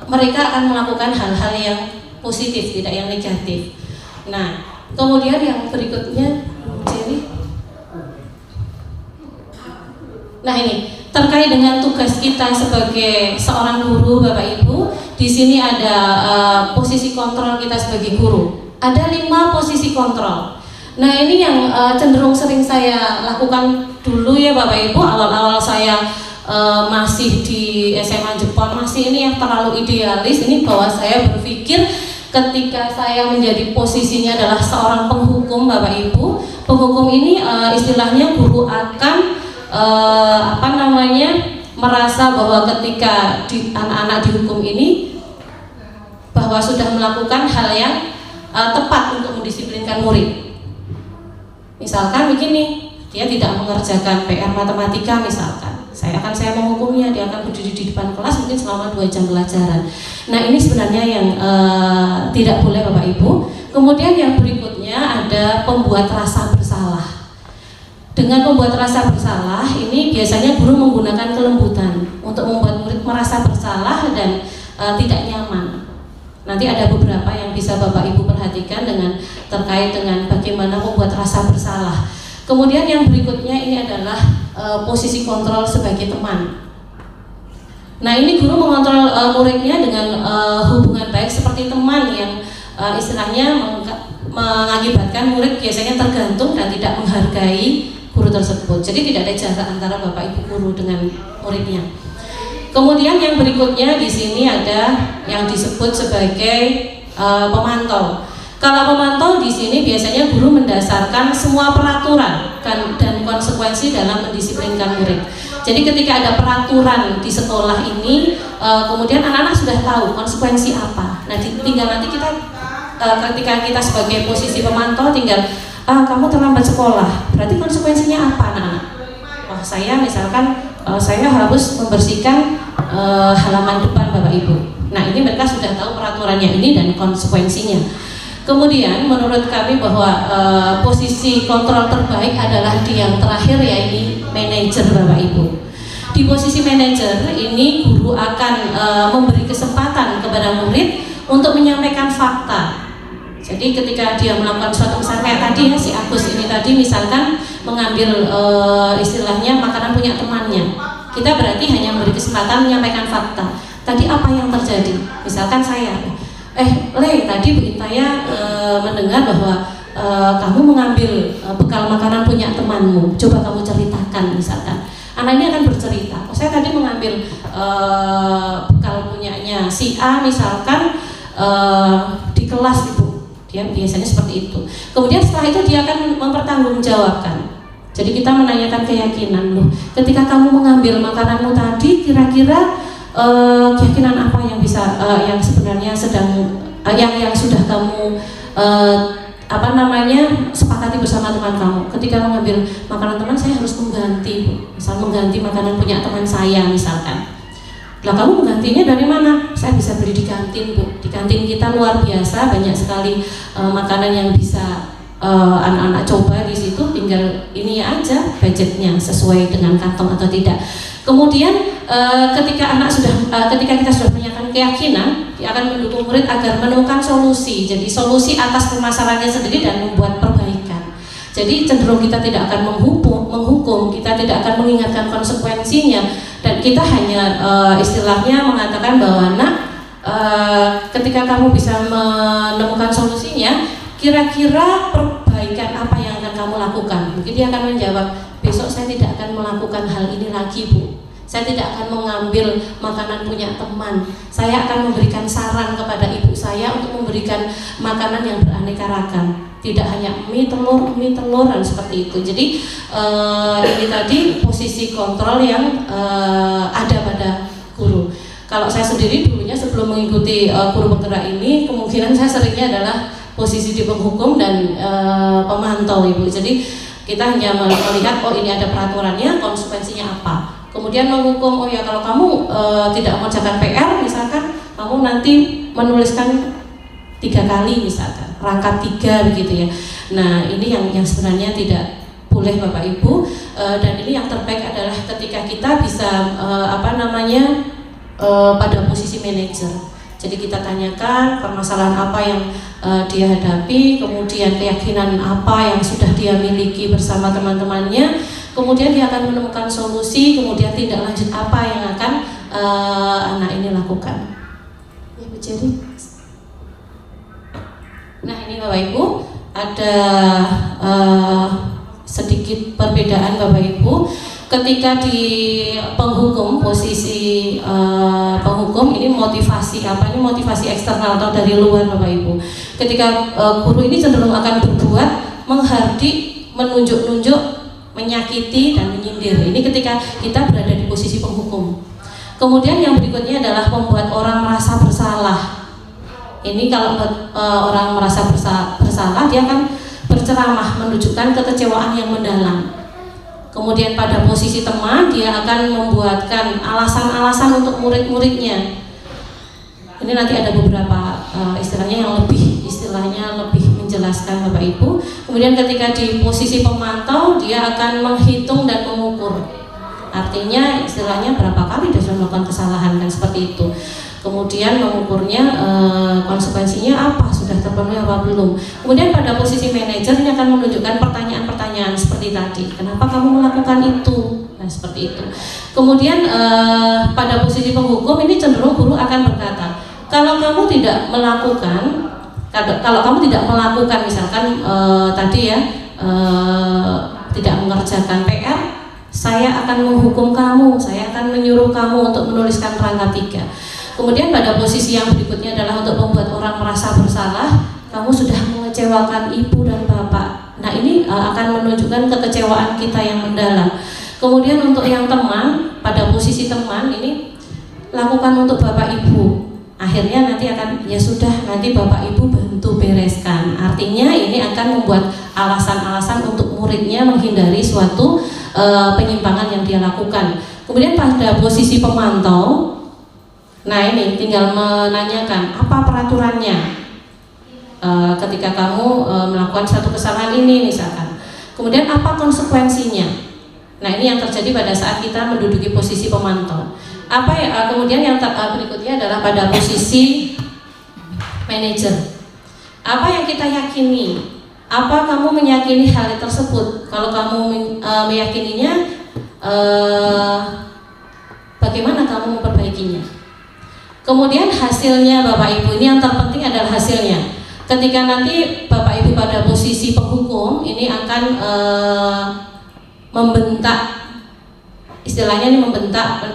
mereka akan melakukan hal-hal yang positif, tidak yang negatif. Nah kemudian yang berikutnya, Jerry. Nah ini terkait dengan tugas kita sebagai seorang guru Bapak Ibu. Di sini ada posisi kontrol kita sebagai guru. Ada 5 posisi kontrol. Nah ini yang cenderung sering saya lakukan dulu ya Bapak Ibu. Awal-awal saya masih di SMA Jepang, masih ini yang terlalu idealis. Ini bahwa saya berpikir ketika saya menjadi posisinya adalah seorang penghukum Bapak Ibu. Penghukum ini istilahnya guru akan merasa bahwa ketika anak-anak dihukum ini bahwa sudah melakukan hal yang tepat untuk mendisiplinkan murid. Misalkan begini, dia tidak mengerjakan PR matematika misalkan, saya menghukumnya, dia akan berdiri di depan kelas mungkin selama 2 jam pelajaran. Nah ini sebenarnya yang tidak boleh Bapak Ibu. Kemudian yang berikutnya ada pembuat rasa bersalah. Dengan membuat rasa bersalah ini biasanya guru menggunakan kelembutan untuk membuat murid merasa bersalah dan tidak nyaman. Nanti ada beberapa yang bisa Bapak Ibu perhatikan terkait dengan bagaimana membuat rasa bersalah. Kemudian yang berikutnya ini adalah posisi kontrol sebagai teman. Nah ini guru mengontrol muridnya dengan hubungan baik seperti teman yang istilahnya mengakibatkan murid biasanya tergantung dan tidak menghargai guru tersebut. Jadi tidak ada jarak antara Bapak Ibu guru dengan muridnya. Kemudian yang berikutnya di sini ada yang disebut sebagai pemantau. Kalau pemantau di sini biasanya guru mendasarkan semua peraturan dan konsekuensi dalam mendisiplinkan murid. Jadi ketika ada peraturan di sekolah ini, kemudian anak-anak sudah tahu konsekuensi apa. Nah, tinggal nanti kita ketika kita sebagai posisi pemantau tinggal kamu terlambat sekolah, berarti konsekuensinya apa anak-anak? Wah saya misalkan saya harus membersihkan halaman depan Bapak Ibu. Nah ini mereka sudah tahu peraturannya ini dan konsekuensinya. Kemudian menurut kami bahwa posisi kontrol terbaik adalah di yang terakhir, yaitu manajer Bapak Ibu. Di posisi manajer ini guru akan memberi kesempatan kepada murid untuk menyampaikan fakta. Jadi ketika dia melakukan suatu misalnya kayak tadi ya si Agus ini tadi misalkan mengambil istilahnya makanan punya temannya, kita berarti hanya memberi kesempatan menyampaikan fakta. Tadi apa yang terjadi? Misalkan saya, tadi Bu Intaya mendengar bahwa kamu mengambil bekal makanan punya temanmu. Coba kamu ceritakan misalkan. anak ini akan bercerita, oh, saya tadi mengambil bekal punyanya si A misalkan di kelas Ibu, dia biasanya seperti itu. Kemudian setelah itu dia akan mempertanggungjawabkan. Jadi kita menanyakan keyakinan, loh, ketika kamu mengambil makananmu tadi, kira-kira keyakinan apa yang bisa yang sebenarnya sedang yang sudah kamu sepakati bersama teman kamu. Ketika mengambil makanan teman, saya harus mengganti, misal mengganti makanan punya teman saya misalkan. Lah kamu menggantinya dari mana? Saya bisa beli di kantin, Bu. Di kantin kita luar biasa, banyak sekali makanan yang bisa anak-anak coba di situ, tinggal ini aja budgetnya sesuai dengan kantong atau tidak. Kemudian ketika kita sudah menanyakan keyakinan, dia akan mendukung murid agar menemukan solusi. Jadi solusi atas permasalahannya sendiri dan membuat perbaikan. Jadi cenderung kita tidak akan menghukum, kita tidak akan mengingatkan konsekuensinya, dan kita hanya istilahnya mengatakan bahwa ketika kamu bisa menemukan solusinya, kira-kira perbaikan apa yang akan kamu lakukan? Mungkin dia akan menjawab, besok saya tidak akan melakukan hal ini lagi, Bu. Saya tidak akan mengambil makanan punya teman. Saya akan memberikan saran kepada ibu saya untuk memberikan makanan yang beraneka ragam. Tidak hanya mie telur dan seperti itu. Jadi ini tadi posisi kontrol yang ada pada guru. Kalau saya sendiri dulunya sebelum mengikuti guru penggerak ini, kemungkinan saya seringnya adalah posisi di penghukum dan pemantau, Ibu. Jadi kita hanya melihat, oh ini ada peraturannya, konsekuensinya apa. Kemudian menghukum, oh ya kalau kamu tidak mengerjakan PR misalkan, kamu nanti menuliskan 3 kali misalkan, rangkap 3 begitu ya. Nah ini yang sebenarnya tidak boleh Bapak Ibu, dan ini yang terbaik adalah ketika kita bisa pada posisi manajer. Jadi kita tanyakan permasalahan apa yang dia hadapi, kemudian keyakinan apa yang sudah dia miliki bersama teman-temannya, kemudian dia akan menemukan solusi, kemudian tindak lanjut apa yang akan anak ini lakukan. Ya, Bu Jerry. Nah ini Bapak Ibu, ada sedikit perbedaan Bapak Ibu. Ketika di penghukum, posisi penghukum ini motivasi apa? Ini motivasi eksternal atau dari luar Bapak Ibu. Ketika guru ini cenderung akan berbuat menghardik, menunjuk-nunjuk, menyakiti dan menyindir. Ini ketika kita berada di posisi penghukum. Kemudian yang berikutnya adalah membuat orang merasa bersalah. Ini kalau orang merasa bersalah, dia akan berceramah, menunjukkan kekecewaan yang mendalam. Kemudian pada posisi teman, dia akan membuatkan alasan-alasan untuk murid-muridnya. Ini nanti ada beberapa istilahnya yang lebih menjelaskan Bapak Ibu. Kemudian ketika di posisi pemantau, dia akan menghitung dan mengukur. Artinya istilahnya berapa kali dia sudah melakukan kesalahan dan seperti itu. Kemudian mengukurnya konsekuensinya apa, sudah terpenuhi apa belum. Kemudian pada posisi manajer ini akan menunjukkan pertanyaan-pertanyaan seperti tadi, kenapa kamu melakukan itu, nah seperti itu. Kemudian pada posisi penghukum ini cenderung guru akan berkata, kalau kamu tidak melakukan misalkan tadi ya tidak mengerjakan PR, saya akan menghukum kamu, saya akan menyuruh kamu untuk menuliskan rangka 3. Kemudian pada posisi yang berikutnya adalah untuk membuat orang merasa bersalah, kamu sudah mengecewakan ibu dan bapak. Nah ini akan menunjukkan kekecewaan kita yang mendalam. Kemudian untuk yang teman, pada posisi teman ini lakukan untuk bapak ibu. Akhirnya nanti akan, ya sudah nanti bapak ibu bantu bereskan. Artinya ini akan membuat alasan-alasan untuk muridnya menghindari suatu penyimpangan yang dia lakukan. Kemudian pada posisi pemantau, nah ini tinggal menanyakan apa peraturannya ketika kamu melakukan satu kesalahan ini misalkan. Kemudian apa konsekuensinya. Nah ini yang terjadi pada saat kita menduduki posisi pemantau. Kemudian yang berikutnya adalah pada posisi manajer. Apa yang kita yakini? Apa kamu meyakini hal tersebut? Kalau kamu meyakininya, bagaimana kamu memperbaikinya? Kemudian hasilnya Bapak Ibu, ini yang terpenting adalah hasilnya. Ketika nanti Bapak Ibu pada posisi penghukum, ini akan membentak istilahnya ini membentak,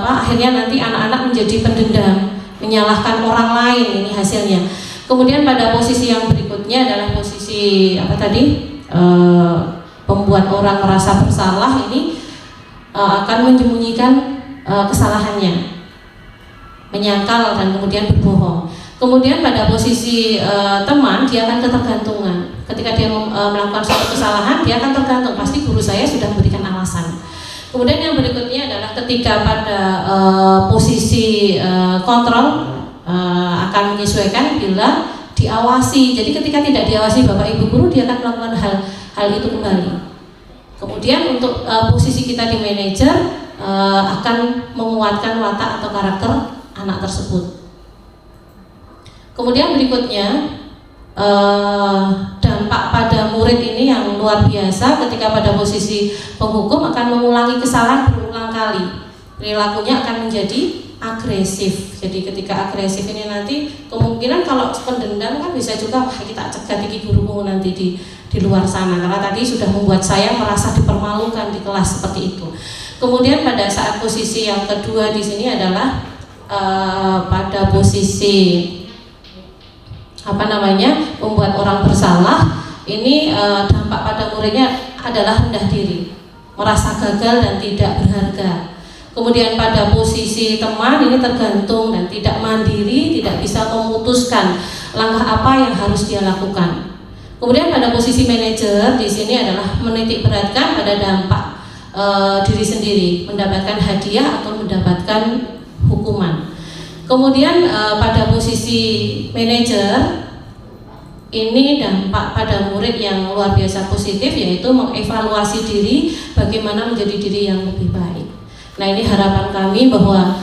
akhirnya nanti anak-anak menjadi pendendam, menyalahkan orang lain, ini hasilnya. Kemudian pada posisi yang berikutnya adalah posisi membuat orang merasa bersalah, ini akan menyembunyikan kesalahannya, menyangkal dan kemudian berbohong. Kemudian pada posisi teman, dia akan ketergantungan. Ketika dia melakukan suatu kesalahan, dia akan tergantung, pasti guru saya sudah memberikan alasan. Kemudian yang berikutnya adalah ketika pada posisi kontrol, akan menyesuaikan bila diawasi. Jadi ketika tidak diawasi Bapak Ibu guru, dia akan melakukan hal itu kembali. Kemudian untuk posisi kita di manajer, akan menguatkan watak atau karakter anak tersebut. Kemudian berikutnya, dampak pada murid ini yang luar biasa. Ketika pada posisi penghukum akan mengulangi kesalahan berulang kali, perilakunya akan menjadi agresif. Jadi ketika agresif ini nanti kemungkinan kalau pendendam kan bisa juga, wah kita cegat iki gurumu nanti di luar sana, karena tadi sudah membuat saya merasa dipermalukan di kelas seperti itu. Kemudian pada saat posisi yang kedua di sini adalah pada posisi membuat orang bersalah. Ini dampak pada muridnya adalah rendah diri, merasa gagal dan tidak berharga. Kemudian pada posisi teman ini tergantung dan tidak mandiri, tidak bisa memutuskan langkah apa yang harus dia lakukan. Kemudian pada posisi manajer di sini adalah menitik beratkan pada dampak diri sendiri, mendapatkan hadiah atau mendapatkan hukuman. Kemudian pada posisi manajer ini dampak pada murid yang luar biasa positif, yaitu mengevaluasi diri bagaimana menjadi diri yang lebih baik. Nah, ini harapan kami bahwa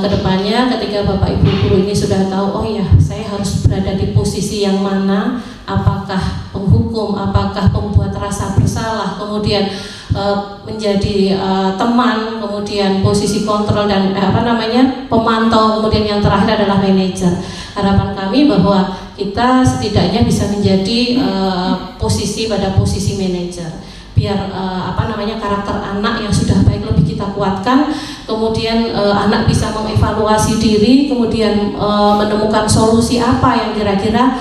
kedepannya ketika Bapak Ibu guru ini sudah tahu, oh ya saya harus berada di posisi yang mana, apakah penghukum, apakah pembuat rasa bersalah, kemudian menjadi teman, kemudian posisi kontrol dan pemantau, kemudian yang terakhir adalah manajer. Harapan kami bahwa kita setidaknya bisa menjadi posisi pada posisi manajer, biar karakter anak yang sudah baik lebih kita kuatkan, kemudian anak bisa mengevaluasi diri, kemudian menemukan solusi apa yang kira-kira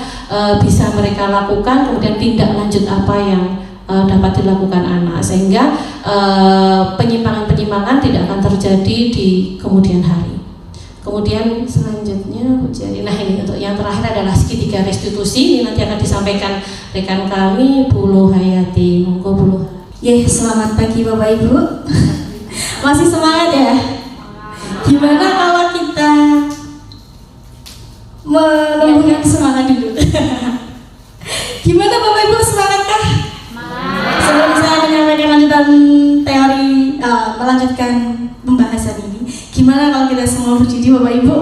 bisa mereka lakukan, kemudian tindak lanjut apa yang dapat dilakukan anak, sehingga penyimpangan-penyimpangan tidak akan terjadi di kemudian hari. Kemudian selanjutnya, nah ini untuk yang terakhir adalah segitiga restitusi. Ini nanti akan disampaikan rekan kami Bu Lohayati. Monggo Bu Loh. Selamat pagi Bapak Ibu. Masih semangat ya? Gimana kalau kita menumbuhkan semangat dulu? Gimana Bapak Ibu, semangatkah? Sebelum saya menyampaikan lanjutan teori, melanjutkan pembahasan ini, gimana kalau kita semua berdiri Bapak Ibu?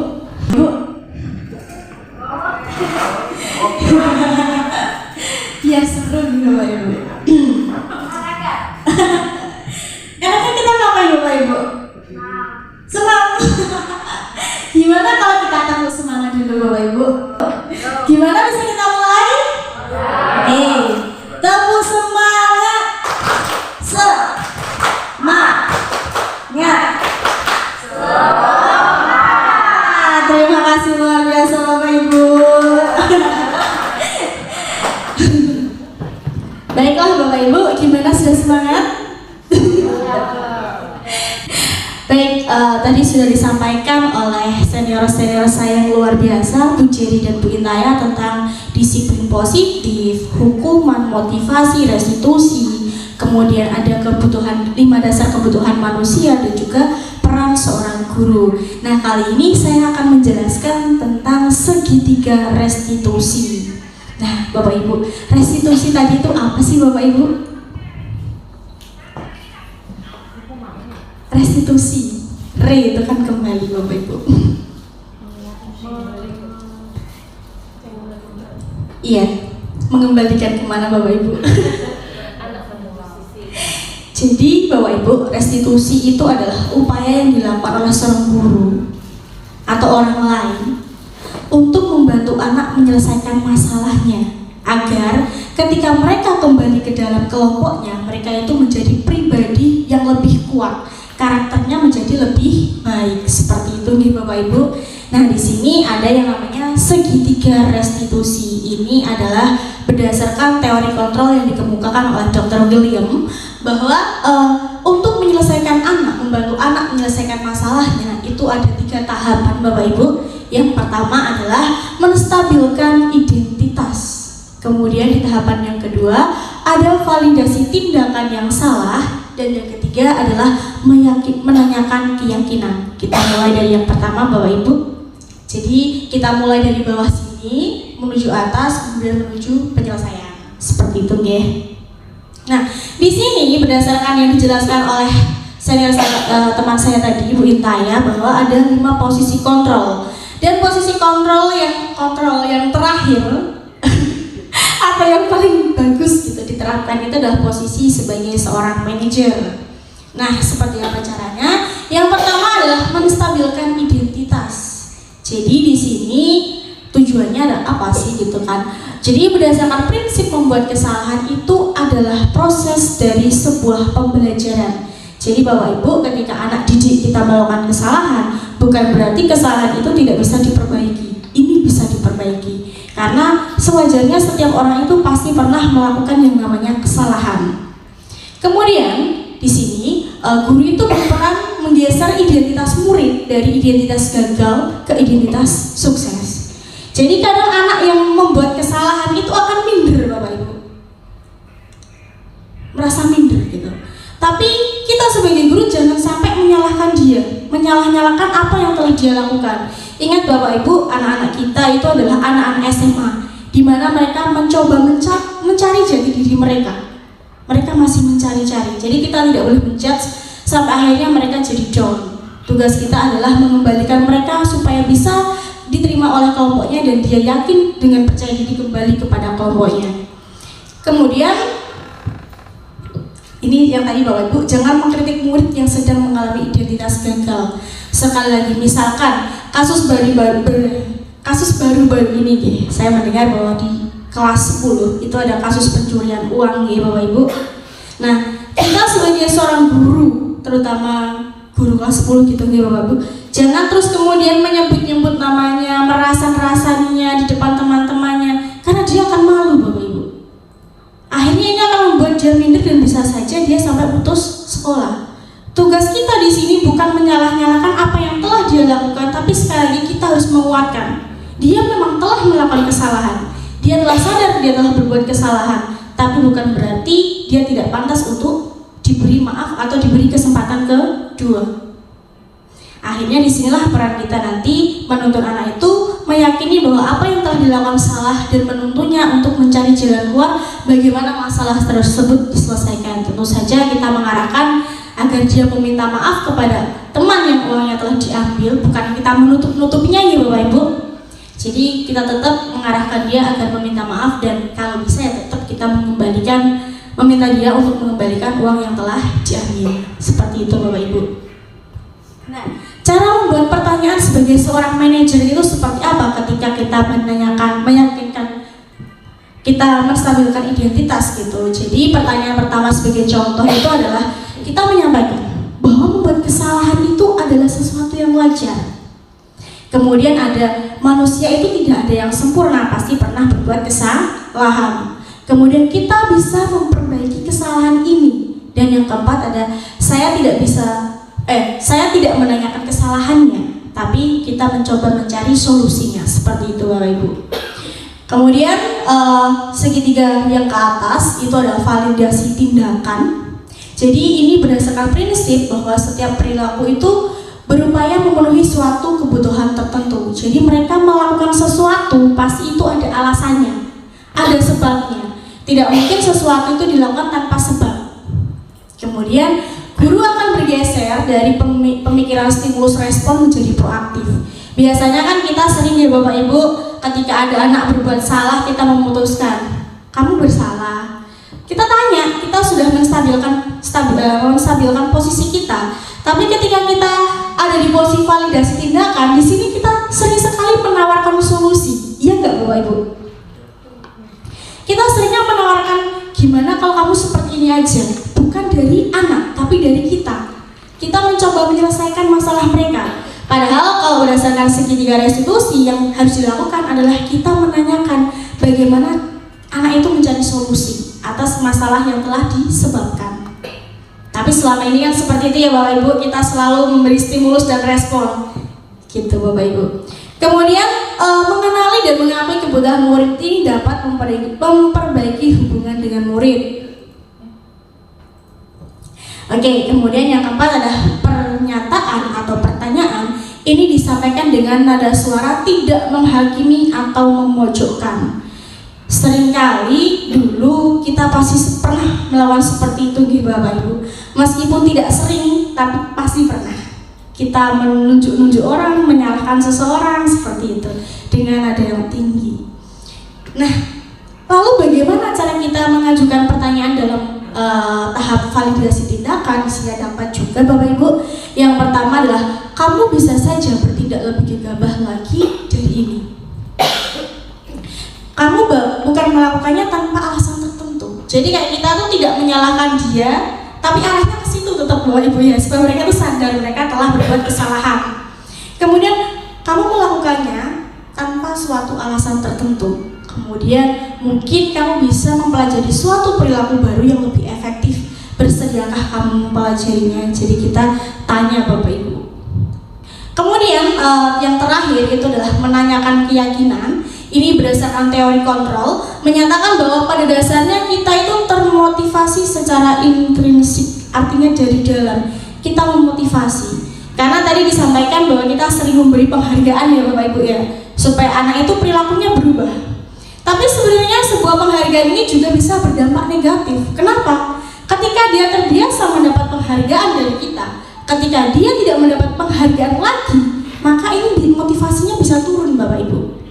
Biar seru nih Bapak Ibu. Enaknya kita ngapain Bapak Ibu? Senang. Gimana kalau kita tepuk semangat dulu Bapak Ibu? Gimana bisa kita mulai? Tepuk semangat. Terima kasih luar biasa Bapak Ibu. Baiklah Bapak Ibu, gimana, sudah semangat? Baik, tadi sudah disampaikan oleh senior-senior saya yang luar biasa, Bu Jerry dan Bu Intaya, tentang disiplin positif, hukuman, motivasi, restitusi, kemudian ada kebutuhan 5 dasar kebutuhan manusia, dan juga peran seorang guru. Nah, kali ini saya akan menjelaskan tentang segitiga restitusi. Nah, Bapak Ibu, restitusi tadi itu apa sih Bapak Ibu? Restitusi, itu kan kembali Bapak Ibu. Iya, mengembalikan kemana Bapak Ibu? Jadi Bapak Ibu, restitusi itu adalah upaya yang dilakukan oleh seorang guru atau orang lain untuk membantu anak menyelesaikan masalahnya, agar ketika mereka kembali ke dalam kelompoknya, mereka itu menjadi pribadi yang lebih kuat. karakternya menjadi lebih baik. Seperti itu nih Bapak Ibu. Nah, di sini ada yang namanya segitiga restitusi. Ini adalah berdasarkan teori kontrol yang dikemukakan oleh Dr. William, bahwa untuk menyelesaikan anak, membantu anak menyelesaikan masalahnya itu ada 3 tahapan Bapak Ibu. Yang pertama adalah menstabilkan identitas. Kemudian di tahapan yang kedua ada validasi tindakan yang salah, dan yang ketiga adalah menanyakan keyakinan. Kita mulai dari yang pertama Bapak Ibu. Jadi kita mulai dari bawah sini menuju atas, kemudian menuju penyelesaian. Seperti itu nggih. Nah, di sini berdasarkan yang dijelaskan oleh senior teman saya tadi, Ibu Intaya, bahwa ada 5 posisi kontrol. Dan posisi kontrol yang terakhir atau yang paling bagus gitu diterapkan itu adalah posisi sebagai seorang manajer. Nah, seperti apa caranya? Yang pertama adalah menstabilkan identitas. Jadi di sini tujuannya ada apa sih gitu kan? Jadi berdasarkan prinsip membuat kesalahan itu adalah proses dari sebuah pembelajaran. Jadi Bapak Ibu, ketika anak didik kita melakukan kesalahan, bukan berarti kesalahan itu tidak bisa diperbaiki. Ini bisa diperbaiki. Karena sewajarnya setiap orang itu pasti pernah melakukan yang namanya kesalahan. Kemudian di sini guru itu berperan menggeser identitas murid dari identitas gagal ke identitas sukses. Jadi kadang anak yang membuat kesalahan itu akan minder Bapak Ibu, merasa minder gitu. Tapi kita sebagai guru jangan sampai menyalahkan dia, menyalah-nyalahkan apa yang telah dia lakukan. Ingat Bapak Ibu, anak-anak kita itu adalah anak-anak SMA, di mana mereka mencoba mencari jati diri mereka. Mereka masih mencari-cari. Jadi kita tidak boleh menjudge sampai akhirnya mereka jadi down. Tugas kita adalah mengembalikan mereka supaya bisa diterima oleh kelompoknya dan dia yakin dengan percaya diri kembali kepada kelompoknya. Kemudian ini yang tadi Bapak Ibu, jangan mengkritik murid yang sedang mengalami identitas gagal. Sekali lagi, misalkan kasus baru-baru ini, saya mendengar bahwa di kelas 10 itu ada kasus pencurian uang ya Bapak Ibu. Nah, kita sebagai seorang guru, terutama guru kelas 10 gitu ya Bapak Ibu, jangan terus kemudian menyebut-nyebut namanya, merasan-rasannya di depan teman-temannya, karena dia akan malu Bapak Ibu. Akhirnya ini akan membuat dia minder dan bisa saja dia sampai putus sekolah. Tugas kita di sini bukan menyalah-nyalahkan apa yang telah dia lakukan, tapi sekali lagi kita harus menguatkan. Dia memang telah melakukan kesalahan. Dia telah sadar dia telah berbuat kesalahan, tapi bukan berarti dia tidak pantas untuk diberi maaf atau diberi kesempatan kedua. Akhirnya disinilah peran kita nanti menuntun anak itu meyakini bahwa apa yang telah dilakukan salah dan menuntunnya untuk mencari jalan keluar bagaimana masalah tersebut diselesaikan. Tentu saja kita mengarahkan agar dia meminta maaf kepada teman yang uangnya telah diambil, bukan kita menutup-nutupinya ya Bapak Ibu. Jadi kita tetap mengarahkan dia agar meminta maaf, dan kalau bisa ya tetap kita meminta dia untuk mengembalikan uang yang telah diambil. Seperti itu Bapak Ibu. Nah, cara membuat pertanyaan sebagai seorang manajer itu seperti apa ketika kita meyakinkan kita menstabilkan identitas gitu. Jadi pertanyaan pertama sebagai contoh itu adalah kita menyampaikan bahwa membuat kesalahan itu adalah sesuatu yang wajar. Kemudian ada manusia itu tidak ada yang sempurna, pasti pernah berbuat kesalahan. Kemudian kita bisa memperbaiki kesalahan ini. Dan yang keempat ada saya tidak menanyakan kesalahannya, tapi kita mencoba mencari solusinya. Seperti itu Bapak Ibu. Kemudian segitiga yang ke atas itu adalah validasi tindakan. Jadi ini berdasarkan prinsip bahwa setiap perilaku itu berupaya memenuhi suatu kebutuhan tertentu. Jadi mereka melakukan sesuatu pasti itu ada alasannya, ada sebabnya. Tidak mungkin sesuatu itu dilakukan tanpa sebab. Kemudian guru akan bergeser dari pemikiran stimulus respon menjadi proaktif. Biasanya kan kita sering ya Bapak Ibu, ketika ada anak berbuat salah kita memutuskan kamu bersalah. Kita tanya, kita sudah menstabilkan posisi kita. Tapi ketika kita ada di posisi validasi tindakan, di sini kita sering sekali menawarkan solusi. Iya nggak Bapak Ibu? Kita seringnya menawarkan gimana kalau kamu seperti ini aja, bukan dari anak tapi dari kita. kita mencoba menyelesaikan masalah mereka. Padahal kalau berdasarkan segitiga restitusi yang harus dilakukan adalah kita menanyakan bagaimana anak itu mencari solusi atas masalah yang telah disebabkan. Tapi selama ini kan seperti itu ya Bapak Ibu, kita selalu memberi stimulus dan respon gitu Bapak Ibu. Kemudian mengenali dan mengakui kebutuhan murid ini dapat memperbaiki hubungan dengan murid. Oke, kemudian yang keempat adalah pernyataan atau pertanyaan. Ini disampaikan dengan nada suara tidak menghakimi atau memojokkan. Seringkali dulu kita pasti pernah melakukan seperti itu gitu Bapak Ibu. Meskipun tidak sering, tapi pasti pernah. Kita menunjuk-nunjuk orang, menyalahkan seseorang seperti itu dengan nada yang tinggi. Nah, lalu bagaimana cara kita mengajukan pertanyaan dalam tahap validasi tindakan? Sehingga dapat juga Bapak Ibu. Yang pertama adalah kamu bisa saja bertindak lebih gegabah lagi dari ini. Kamu bukan melakukannya tanpa alasan tertentu. Jadi kayak kita tuh tidak menyalahkan dia, tapi arahnya ke situ tetap Bapak Ibu ya, supaya mereka tuh sadar mereka telah berbuat kesalahan. Kemudian kamu melakukannya tanpa suatu alasan tertentu. Kemudian mungkin kamu bisa mempelajari suatu perilaku baru yang lebih efektif. Bersediakah kamu mempelajarinya? Jadi kita tanya Bapak Ibu. Kemudian yang terakhir itu adalah menanyakan keyakinan. Ini berdasarkan teori kontrol, menyatakan bahwa pada dasarnya kita itu termotivasi secara intrinsik, artinya dari dalam kita memotivasi. Karena tadi disampaikan bahwa kita sering memberi penghargaan ya Bapak Ibu ya, supaya anak itu perilakunya berubah. Tapi sebenarnya sebuah penghargaan ini juga bisa berdampak negatif. Kenapa? Ketika dia terbiasa mendapat penghargaan dari kita, ketika dia tidak mendapat penghargaan lagi, maka ini motivasinya bisa turun Bapak Ibu.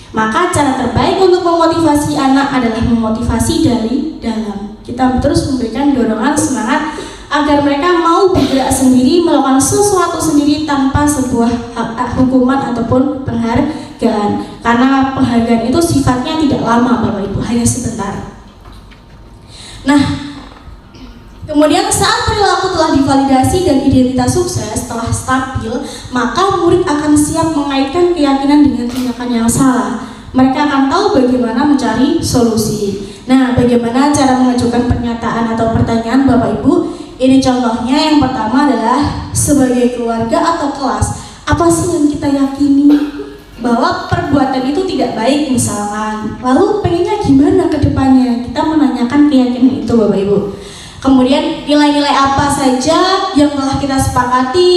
Maka cara terbaik untuk memotivasi anak adalah memotivasi dari dalam. Kita terus memberikan dorongan semangat agar mereka mau bergerak sendiri, melakukan sesuatu sendiri tanpa sebuah hukuman ataupun penghargaan. Karena penghargaan itu sifatnya tidak lama Bapak Ibu, hanya sebentar. Nah, kemudian saat perilaku telah divalidasi dan identitas sukses telah stabil, maka murid akan siap mengaitkan keyakinan dengan tindakan yang salah. Mereka akan tahu bagaimana mencari solusi. Nah, bagaimana cara mengajukan pernyataan atau pertanyaan Bapak Ibu? Ini contohnya, yang pertama adalah sebagai keluarga atau kelas, apa sih yang kita yakini bahwa perbuatan itu tidak baik misalkan. Lalu pengennya gimana ke depannya? Kita menanyakan keyakinan itu Bapak Ibu. Kemudian nilai-nilai apa saja yang telah kita sepakati,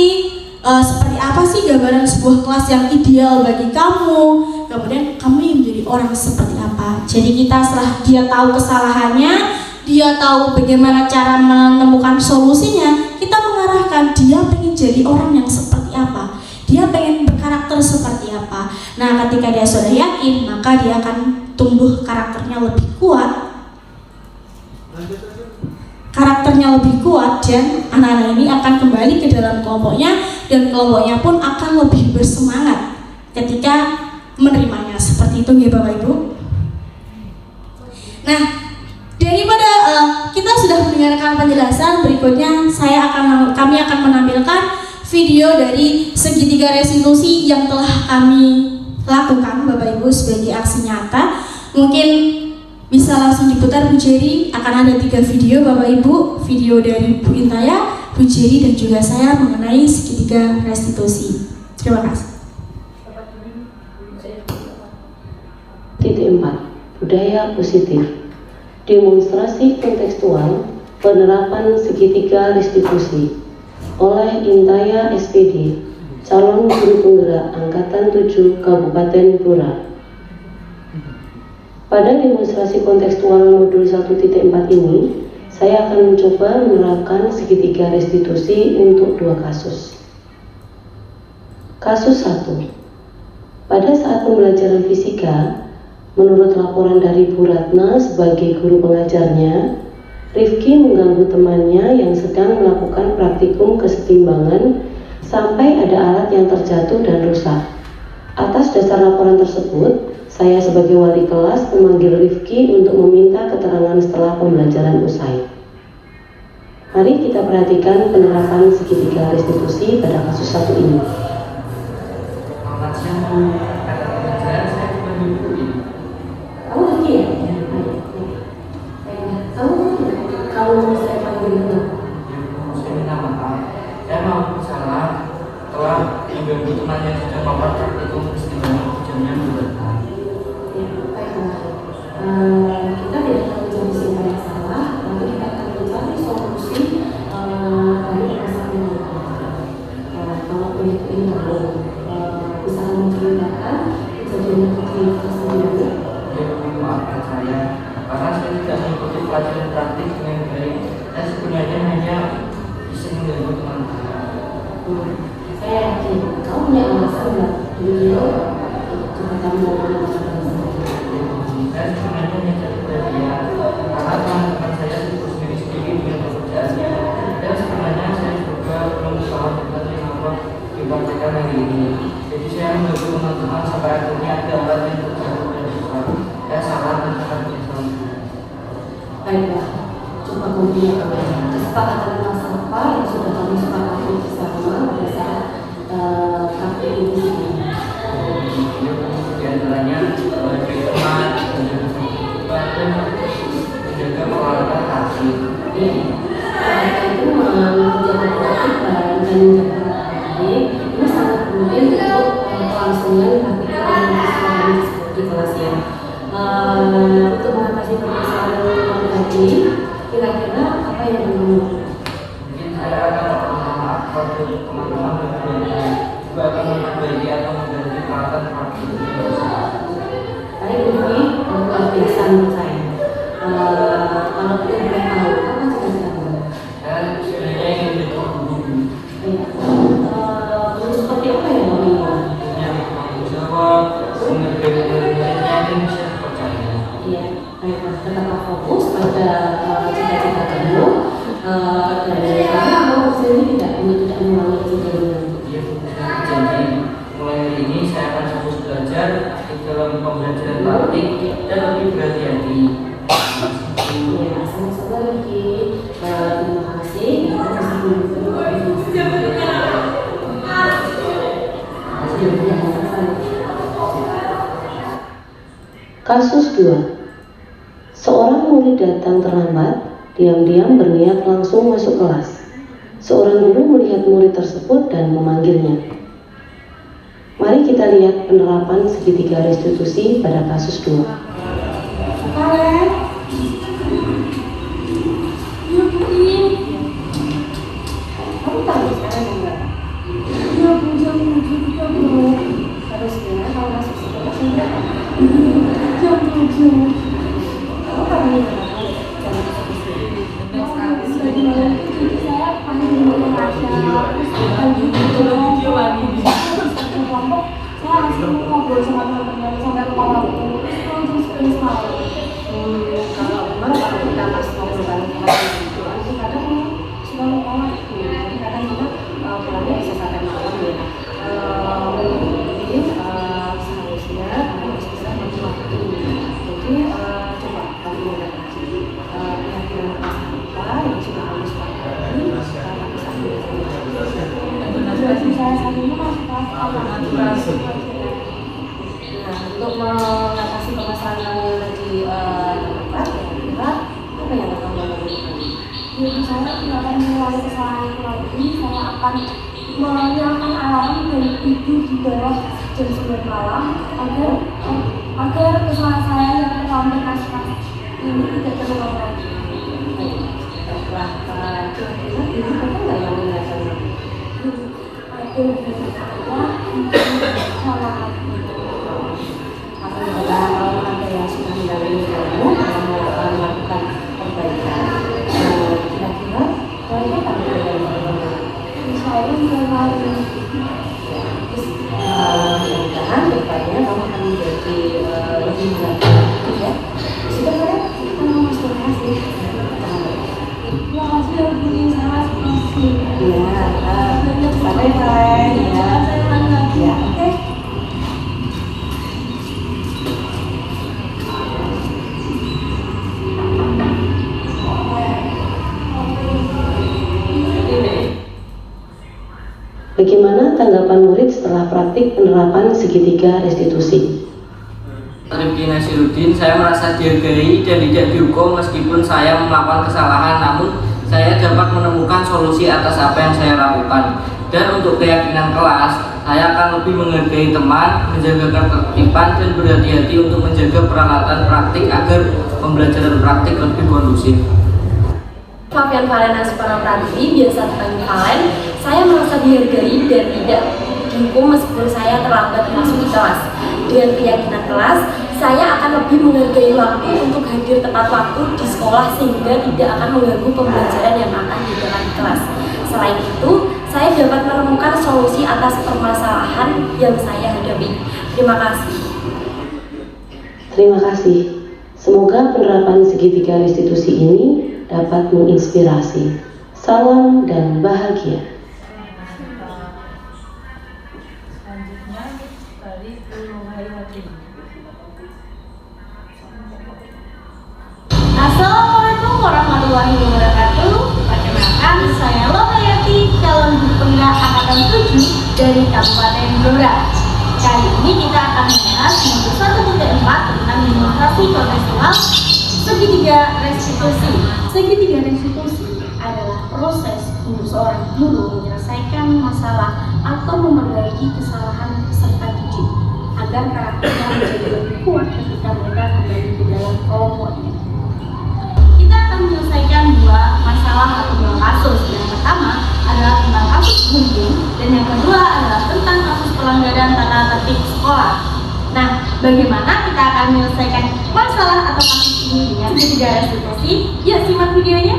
seperti apa sih gambaran sebuah kelas yang ideal bagi kamu. Kemudian kamu yang menjadi orang seperti apa. Jadi kita setelah dia tahu kesalahannya, dia tahu bagaimana cara menemukan solusinya, kita mengarahkan dia pengen jadi orang yang seperti apa, dia pengen berkarakter seperti apa. Nah, ketika dia sudah yakin, maka dia akan tumbuh karakternya lebih kuat. Karakternya lebih kuat dan anak-anak ini akan kembali ke dalam kelompoknya, dan kelompoknya pun akan lebih bersemangat ketika menerimanya. Seperti itu ya Bapak Ibu. Nah, daripada kita sudah mendengarkan penjelasan, berikutnya kami akan menampilkan video dari segitiga restitusi yang telah kami lakukan Bapak Ibu sebagai aksi nyata. Mungkin bisa langsung diputar Bu Jerry. Akan ada 3 video Bapak Ibu, video dari Bu Intaya, Bu Jerry, dan juga saya mengenai segitiga restitusi. Terima kasih. Titik 4. Budaya positif. Demonstrasi kontekstual penerapan segitiga restitusi oleh Intaya SPD, calon guru penggerak Angkatan 7 Kabupaten Blora. Pada demonstrasi kontekstual modul 1.4 ini, saya akan mencoba menerapkan segitiga restitusi untuk 2 kasus. Kasus 1. Pada saat pembelajaran fisika, menurut laporan dari Bu Ratna sebagai guru pengajarnya, Rifki mengganggu temannya yang sedang melakukan praktikum kesetimbangan sampai ada alat yang terjatuh dan rusak. Atas dasar laporan tersebut, saya sebagai wali kelas memanggil Rifki untuk meminta keterangan setelah pembelajaran usai. Mari kita perhatikan penerapan segitiga restitusi pada kasus satu ini. Selamat siang Bu, kata pengajar saya cuma ini. Kamu ngerti ya? Kamu ngerti? Kalau saya panggil itu, Saya minta maaf, saya mau salah telah mengganggu teman yang sudah papar praktikum istimewa jamnya berdepan. ya, baiklah. Kita tidak akan mencari siapa yang salah, nanti kita akan mencari solusi dari permasalahan yang ada. Kalau proyek ini mau bisa menceritakan kejadian yang terjadi sendiri. Ya, maafkan saya, karena saya tidak mengikuti pelajaran praktik dengan baik. Saya sebenarnya hanya bisa mengganggu teman saya. Saya yakin kamu punya alasan nggak? Beliau coba kamu ngomong sama Saya sebenarnya hanya cari perhatian, karena teman-teman saya sibuk sendiri-sendiri dengan pekerjaannya. Dan sebenarnya saya juga belum berusaha dengan mengapa dipraktikkan hari ini. Jadi saya mengganggu teman-teman sampai akhirnya ada orang yang terjatuh dan besar. Saya salah dan sangat menyesal. Baiklah, coba kamu punya kesepakatan masalah apa yang sudah kamu sepakati bersama pada saat kafe ini sebelumnya. Di antaranya bagi teman, menjaga peralatan hati. Iya, itu menjaga ketertiban dan menjaga hati ini sangat penting untuk kelangsungan praktikkan dengan di kelas ya. Untuk mengatasi permasalahan tadi, kira-kira apa yang kamu lakukan? Mungkin saya akan meminta maaf kepada teman-teman dan juga akan memperbaiki atau mengganti peralatan praktik. Baik, ini luar biasa menurut saya. Kalau kita boleh tahu, apa cita-citamu? Saya sebenarnya ingin menjadi guru. Iya. Seperti apa yang kamu inginkan? Yang bertanggung jawab, menghargai murid-muridnya dan bisa dipercaya. Iya, baiklah, tetaplah fokus pada cita-cita kamu. Dan kamu sendiri tidak mengulangi kejadian nanti. Dia benar janji. Mulai hari ini saya akan fokus belajar di dalam pembelajaran praktik dan lebih berhati-hati. Iya, sama-sama lagi. Terima kasih. Kita bisa menunjukkan Kasus 2. Seorang murid datang terlambat, diam-diam berniat langsung masuk kelas. Seorang guru melihat murid tersebut dan memanggilnya. Mari kita lihat penerapan segitiga restitusi pada kasus 2. Kamu tahu sekarang enggak? Iya, jam 7.30. Harusnya kalau masuk sekolah enggak? Jam 7. Kamu pernah lihat jam 7? Saya panggil dulu Rasha, terus lagi kelompok, saya langsung ngobrol sama teman-teman sampai rumah waktu, terus jam 10 malam. Kalau memang kalau kita masih ngobrol bareng itu kadang suka lupa waktu, jadi kadang kita pulangnya bisa sampai malam ya. Jadi seharusnya harus bisa bagi waktu. Jadi coba kamu lihat lagi kira-kira apa yang sudah kamu sepakati saya saat ini masih untuk mengatasi permasalahan yang tadi terdapat, kira-kira apa yang akan kamu lakukan? Jadi saya tidak akan mengulangi kesalahan ini. Saya akan menyalakan alarm dan tidur di bawah jam 9 malam agar kesalahan saya yang terlambat naskah ini tidak terulang lagi. Setelah kira-kira ini apa nggak yang mengingatkan? Ada salah hati. Alhamdulillah kalau ada yang sudah mendampingi kamu dalam melakukan perbaikan. Kira-kira apa yang Saya mengalami mudah-mudahan depannya kamu akan menjadi lebih mengerti ya. Sudah kan? Terima kasih. terima kasih ya Bu, sangat kasih. Ya, sampai kalian ya. Ya, oke. tanggapan murid setelah praktik penerapan segitiga restitusi? Rifki Nasiruddin, saya merasa dihargai dan tidak dihukum meskipun saya melakukan kesalahan, namun saya dapat menemukan solusi atas apa yang saya lakukan. Dan untuk keyakinan kelas, saya akan lebih menghargai teman, menjaga ketertiban dan berhati-hati untuk menjaga peralatan praktik agar pembelajaran praktik lebih kondusif. Fabian Valena Suparapradwi, biasa dipanggil Valen. Saya merasa dihargai dan tidak dihukum meskipun saya terlambat masuk di kelas. Dengan keyakinan kelas, saya akan lebih menghargai waktu untuk hadir tepat waktu di sekolah sehingga tidak akan mengganggu pembelajaran yang akan dilakukan di kelas. Selain itu, saya dapat menemukan solusi atas permasalahan yang saya hadapi. Terima kasih. Terima kasih. Semoga penerapan segitiga restitusi ini dapat menginspirasi. Salam dan bahagia. Assalamualaikum warahmatullahi wabarakatuh. Perkenalkan, saya Lohayati, calon guru penggerak angkatan 7 dari Kabupaten Blora. Kali ini kita akan membahas modul 1.4 tentang demonstrasi kontekstual segitiga restitusi. Segitiga restitusi adalah proses untuk seorang guru menyelesaikan masalah atau memperbaiki kesalahan peserta didik agar karakternya menjadi lebih kuat ketika mereka kembali ke dalam kelompoknya. Kita akan menyelesaikan dua masalah atau dua kasus. Yang pertama adalah tentang kasus bullying dan yang kedua adalah tentang kasus pelanggaran tata tertib sekolah. Nah, bagaimana kita akan menyelesaikan masalah atau kasus ini dengan segitiga restitusi? Yuk simak videonya.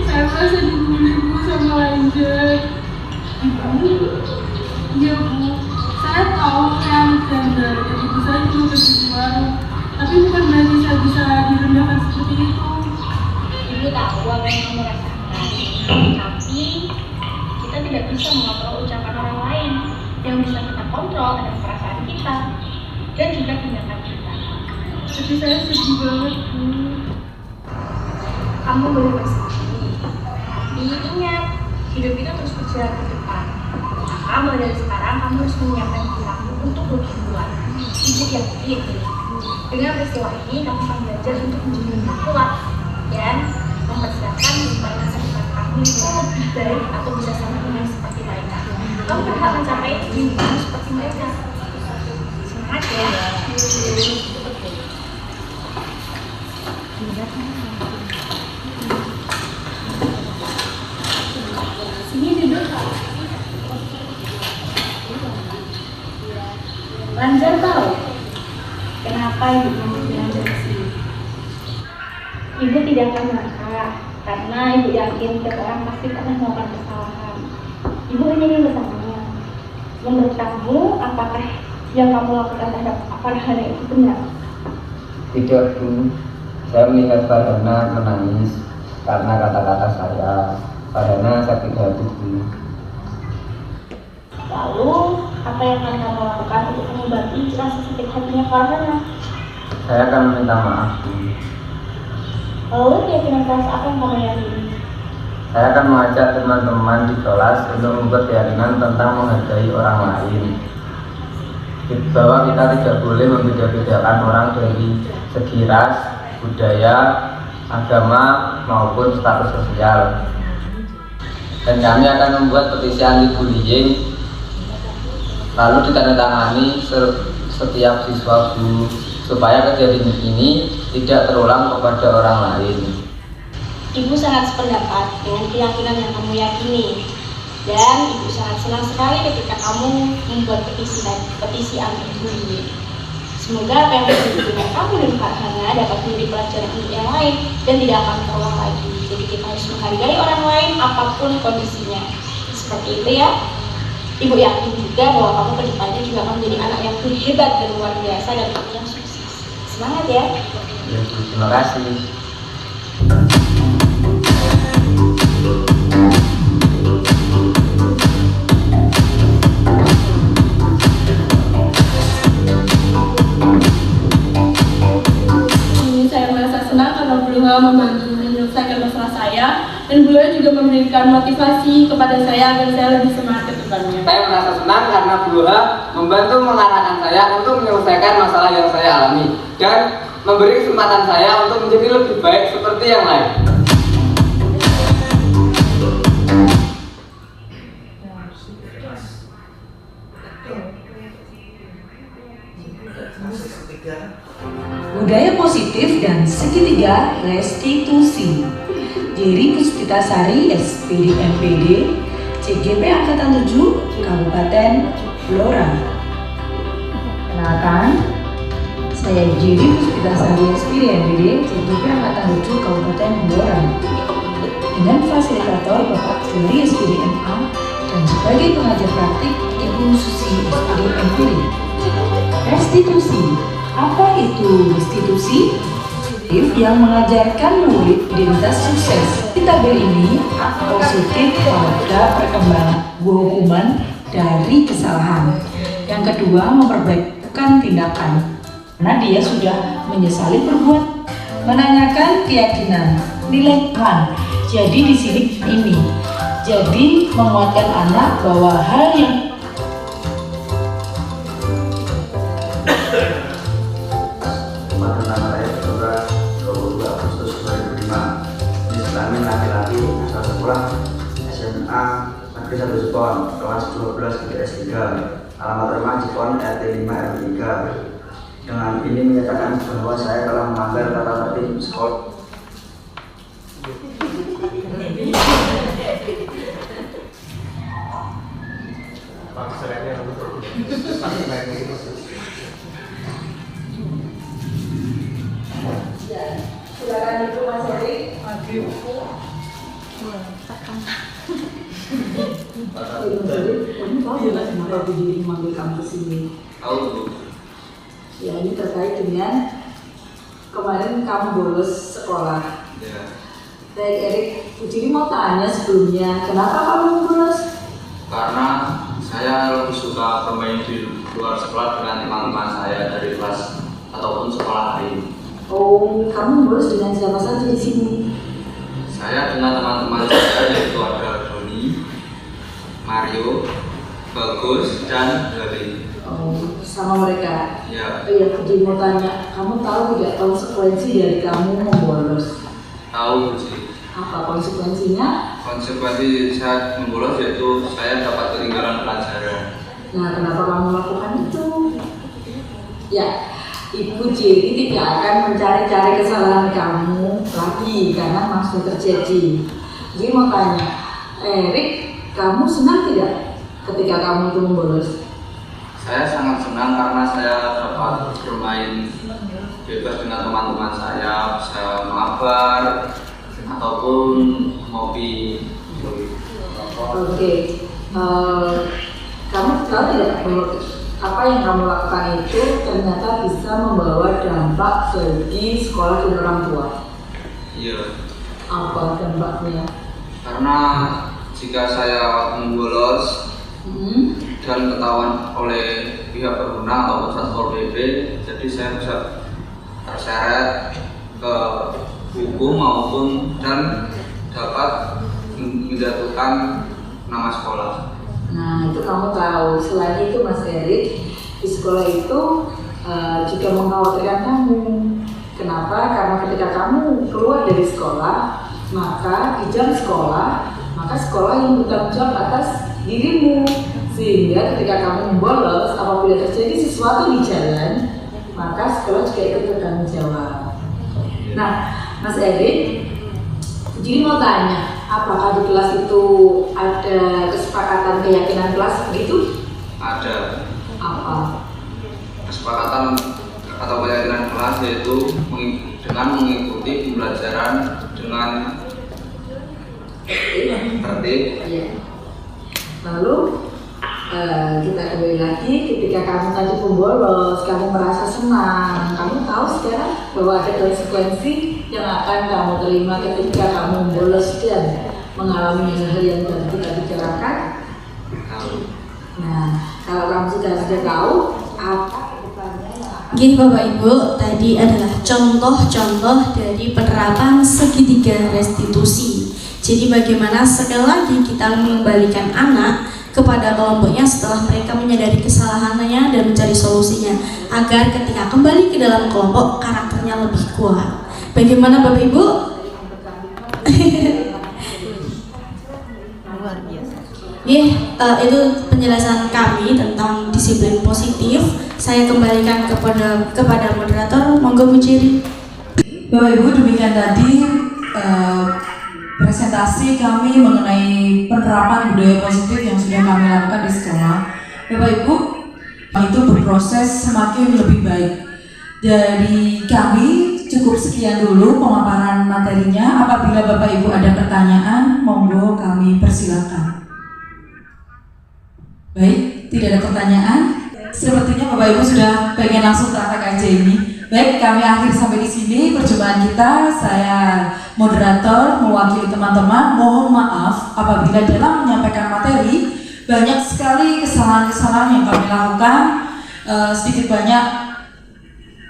Saya merasa dibully Bu sama Angel. Iya Bu, saya tahu saya anak ganda dan ibu saya juga kerja di warung. Tapi bukan berarti saya bisa direndahkan seperti itu. Ibu tahu apa yang kamu rasakan, tapi kita tidak bisa mengontrol ucapan orang lain. Yang bisa kita kontrol adalah perasaan kita dan juga tindakan kita. Tapi saya sedih banget Bu. Kamu boleh bersedih, tapi ingat, hidup itu terus berjalan ke depan. Maka mulai dari sekarang kamu harus menyiapkan diri kamu untuk lebih kuat. Ibu yakin, dengan peristiwa ini kamu akan belajar untuk menjadi lebih kuat dan mempersiapkan supaya masa depan kamu itu lebih baik atau bisa sama dengan seperti mereka. Kamu berhak mencapai mimpi kamu seperti mereka. Semangat ya! Sini duduk. Lanjar tahu kenapa ibu memilih Lanjar di sini? Ibu tidak akan marah karena ibu yakin setiap orang pasti pernah melakukan kesalahan. Ibu hanya ingin bertanya, menurut kamu apakah yang kamu lakukan terhadap Farhana itu benar? Tidak Bu, saya melihat Farhana menangis karena kata-kata saya. Farhana sakit hati Bu. Lalu, apa yang akan kamu lakukan untuk mengobati rasa sakit hatinya Farhana? Saya akan meminta maaf Bu. Lalu, keyakinan kelas apa yang kamu yakini? Saya akan mengajak teman-teman di kelas untuk membuat keyakinan tentang menghargai orang lain. Bahwa kita tidak boleh membeda-bedakan orang dari segi ras, budaya, agama, maupun status sosial. Dan kami akan membuat petisi anti-bullying, lalu ditandatangani setiap siswa Bu, supaya kejadian ini tidak terulang kepada orang lain. Ibu sangat sependapat dengan keyakinan yang kamu yakini. Dan ibu sangat senang sekali ketika kamu membuat petisi anti-bullying. Semoga apa yang terjadi dengan kamu dan Kak Hana dapat menjadi pelajaran untuk yang lain dan tidak akan terulang lagi. Jadi kita harus menghargai orang lain apapun kondisinya. Seperti itu ya. Ibu yakin juga bahwa kamu kedepannya juga akan menjadi anak yang hebat dan luar biasa dan yang sukses. Semangat ya. Terima kasih. Saya merasa senang karena beliau membantu menyelesaikan masalah saya dan beliau juga memberikan motivasi kepada saya agar saya lebih semangat ke depannya. Saya merasa senang karena beliau membantu mengarahkan saya untuk menyelesaikan masalah yang saya alami dan memberi kesempatan saya untuk menjadi lebih baik seperti yang lain. Budaya positif dan segitiga restitusi. Jerry Puspitasari, SPD MPD, CGP Angkatan 7, Kabupaten Blora. Kenalkan, saya Jerry Puspitasari, SPD MPD, CGP Angkatan 7, Kabupaten Blora. Dengan fasilitator Bapak Jerry SPD MA dan sebagai pengajar praktik Ibu Susi SPD MPD. Restitusi. Apa itu restitusi? Yang mengajarkan murid identitas sukses. Di tabel ini positif pada perkembangan hukuman dari kesalahan. Yang kedua, memperbaikkan tindakan. Karena dia sudah menyesali perbuatan. Menanyakan keyakinan, nilai iman. Jadi di sini ini. Jadi menguatkan anak bahwa hal yang SMA Negeri 1 Jepon, kelas 12 IPS 3, alamat rumah Jepon RT 5 RT 3. Dengan ini menyatakan bahwa saya telah melanggar tata tertib sekolah. Silakan Ibu Mas Heri. Kamu tahu ya kenapa Bu Diri manggil kamu ke sini? Tahu. Ya, ini terkait dengan kemarin kamu bolos sekolah. Ya. Baik Erik, Bu Diri mau tanya sebelumnya, kenapa kamu bolos? Karena saya lebih suka bermain di luar sekolah dengan teman-teman saya dari kelas ataupun sekolah lain. Oh, kamu bolos dengan siapa saja di sini? Saya dengan teman-teman saya yaitu ada Doni, Mario, Bagus, dan Dari. Oh, sama mereka? Ya. Oh iya, jadi mau tanya, kamu tahu tidak konsekuensi dari kamu membolos? Tahu sih. Apa konsekuensinya? Konsekuensi saya membolos yaitu saya dapat ketinggalan pelajaran. Nah, kenapa kamu melakukan itu? Ya, Ibu Jerry tidak akan mencari-cari kesalahan kamu lagi karena masih terjadi. Jadi mau tanya, Erik, kamu senang tidak ketika kamu itu membolos? Saya sangat senang karena saya dapat bermain bebas dengan teman-teman saya, bisa mabar ataupun hobi. Oke, kamu tahu tidak bahwa apa yang kamu lakukan itu ternyata bisa membawa dampak bagi sekolah dan orang tua? Iya. Apa dampaknya? Karena jika saya membolos dan ketahuan oleh pihak berwenang atau Satpol PP, jadi saya bisa terseret ke hukum maupun dan dapat menjatuhkan nama sekolah. Nah, itu kamu tahu. Selain itu Mas Erik, di sekolah itu juga mengkhawatirkan kamu. Kenapa? Karena ketika kamu keluar dari sekolah, maka di jam sekolah, maka sekolah yang bertanggung jawab atas dirimu. Sehingga ketika kamu bolos, apabila terjadi sesuatu di jalan, maka sekolah juga ikut bertanggung jawab. Nah, Mas Erik, jadi mau tanya, apakah di kelas itu ada kesepakatan keyakinan kelas begitu? Ada. Apa? Kesepakatan atau keyakinan kelas, yaitu dengan mengikuti pembelajaran dengan tertib. Lalu kita kembali lagi, ketika kamu tadi bolos, kamu merasa senang, kamu tahu sekarang bahwa ada konsekuensi yang akan kamu terima ketika kamu bolos dan mengalami hal yang tadi kita bicarakan. Nah, kalau kamu sudah tahu apa kedepannya yang akan... Gini Bapak Ibu, tadi adalah contoh-contoh dari penerapan segitiga restitusi. Jadi bagaimana sekali lagi kita mengembalikan anak kepada kelompoknya setelah mereka menyadari kesalahannya dan mencari solusinya, agar ketika kembali ke dalam kelompok karakternya lebih kuat. Bagaimana Bapak Ibu? Itu penjelasan kami tentang disiplin positif. Saya kembalikan kepada moderator. Monggo Bu Ciri. Bapak Ibu, demikian tadi presentasi kami mengenai penerapan budaya positif yang sudah kami lakukan di sekolah. Bapak Ibu, itu berproses semakin lebih baik. Dari kami cukup sekian dulu pemaparan materinya. Apabila Bapak Ibu ada pertanyaan, monggo kami persilakan. Baik, tidak ada pertanyaan. Sepertinya Bapak Ibu sudah pengen langsung praktek aja ini. Baik, kami akhir sampai di sini perjumpaan kita. Saya moderator mewakili teman-teman. Mohon maaf apabila dalam menyampaikan materi banyak sekali kesalahan-kesalahan yang kami lakukan. Sedikit banyak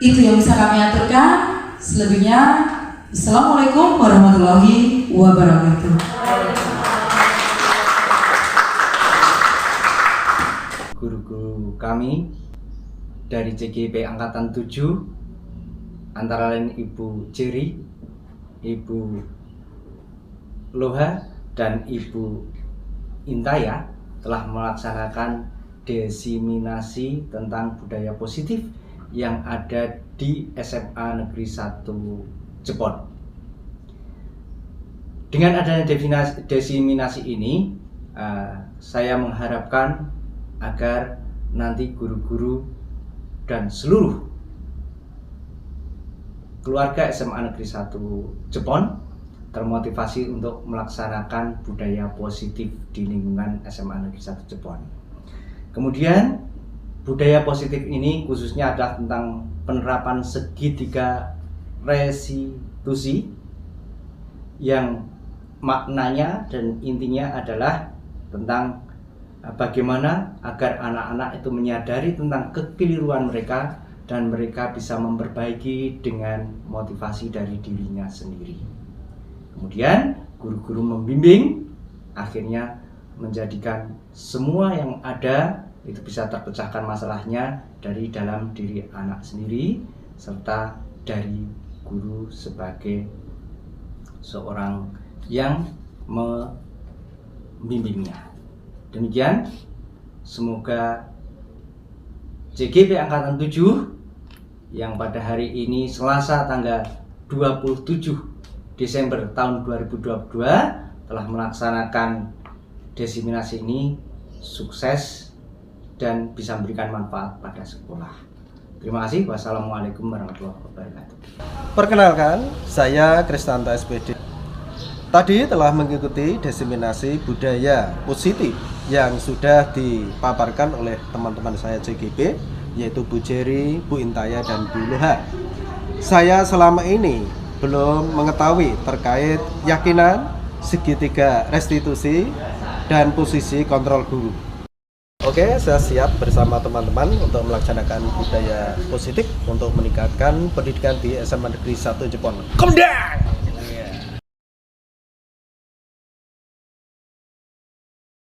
itu yang bisa kami aturkan. Selebihnya, Assalamualaikum warahmatullahi wabarakatuh. Guru-guru kami dari CGP Angkatan 7, antara lain Ibu Ciri, Ibu Loha, dan Ibu Intaya telah melaksanakan desiminasi tentang budaya positif yang ada di SMA Negeri 1 Jepon. Dengan adanya desiminasi ini, saya mengharapkan agar nanti guru-guru dan seluruh keluarga SMA Negeri 1 Jepon termotivasi untuk melaksanakan budaya positif di lingkungan SMA Negeri 1 Jepon. Kemudian budaya positif ini khususnya adalah tentang penerapan segitiga restitusi yang maknanya dan intinya adalah tentang bagaimana agar anak-anak itu menyadari tentang kekeliruan mereka dan mereka bisa memperbaiki dengan motivasi dari dirinya sendiri. Kemudian guru-guru membimbing, akhirnya menjadikan semua yang ada itu bisa terpecahkan masalahnya dari dalam diri anak sendiri serta dari guru sebagai seorang yang membimbingnya. Demikian, semoga CGP Angkatan 7 yang pada hari ini Selasa tanggal 27 Desember tahun 2022 telah melaksanakan desiminasi ini sukses dan bisa memberikan manfaat pada sekolah. Terima kasih. Wassalamualaikum warahmatullahi wabarakatuh. Perkenalkan, saya Kristanto SPD. Tadi telah mengikuti desiminasi budaya positif yang sudah dipaparkan oleh teman-teman saya CGP, yaitu Bu Jerry, Bu Intaya, dan Bu Loha. Saya selama ini belum mengetahui terkait yakinan, segitiga restitusi, dan posisi kontrol guru. Oke, saya siap bersama teman-teman untuk melaksanakan budaya positif untuk meningkatkan pendidikan di SMA Negeri 1 Jepon. Komdang!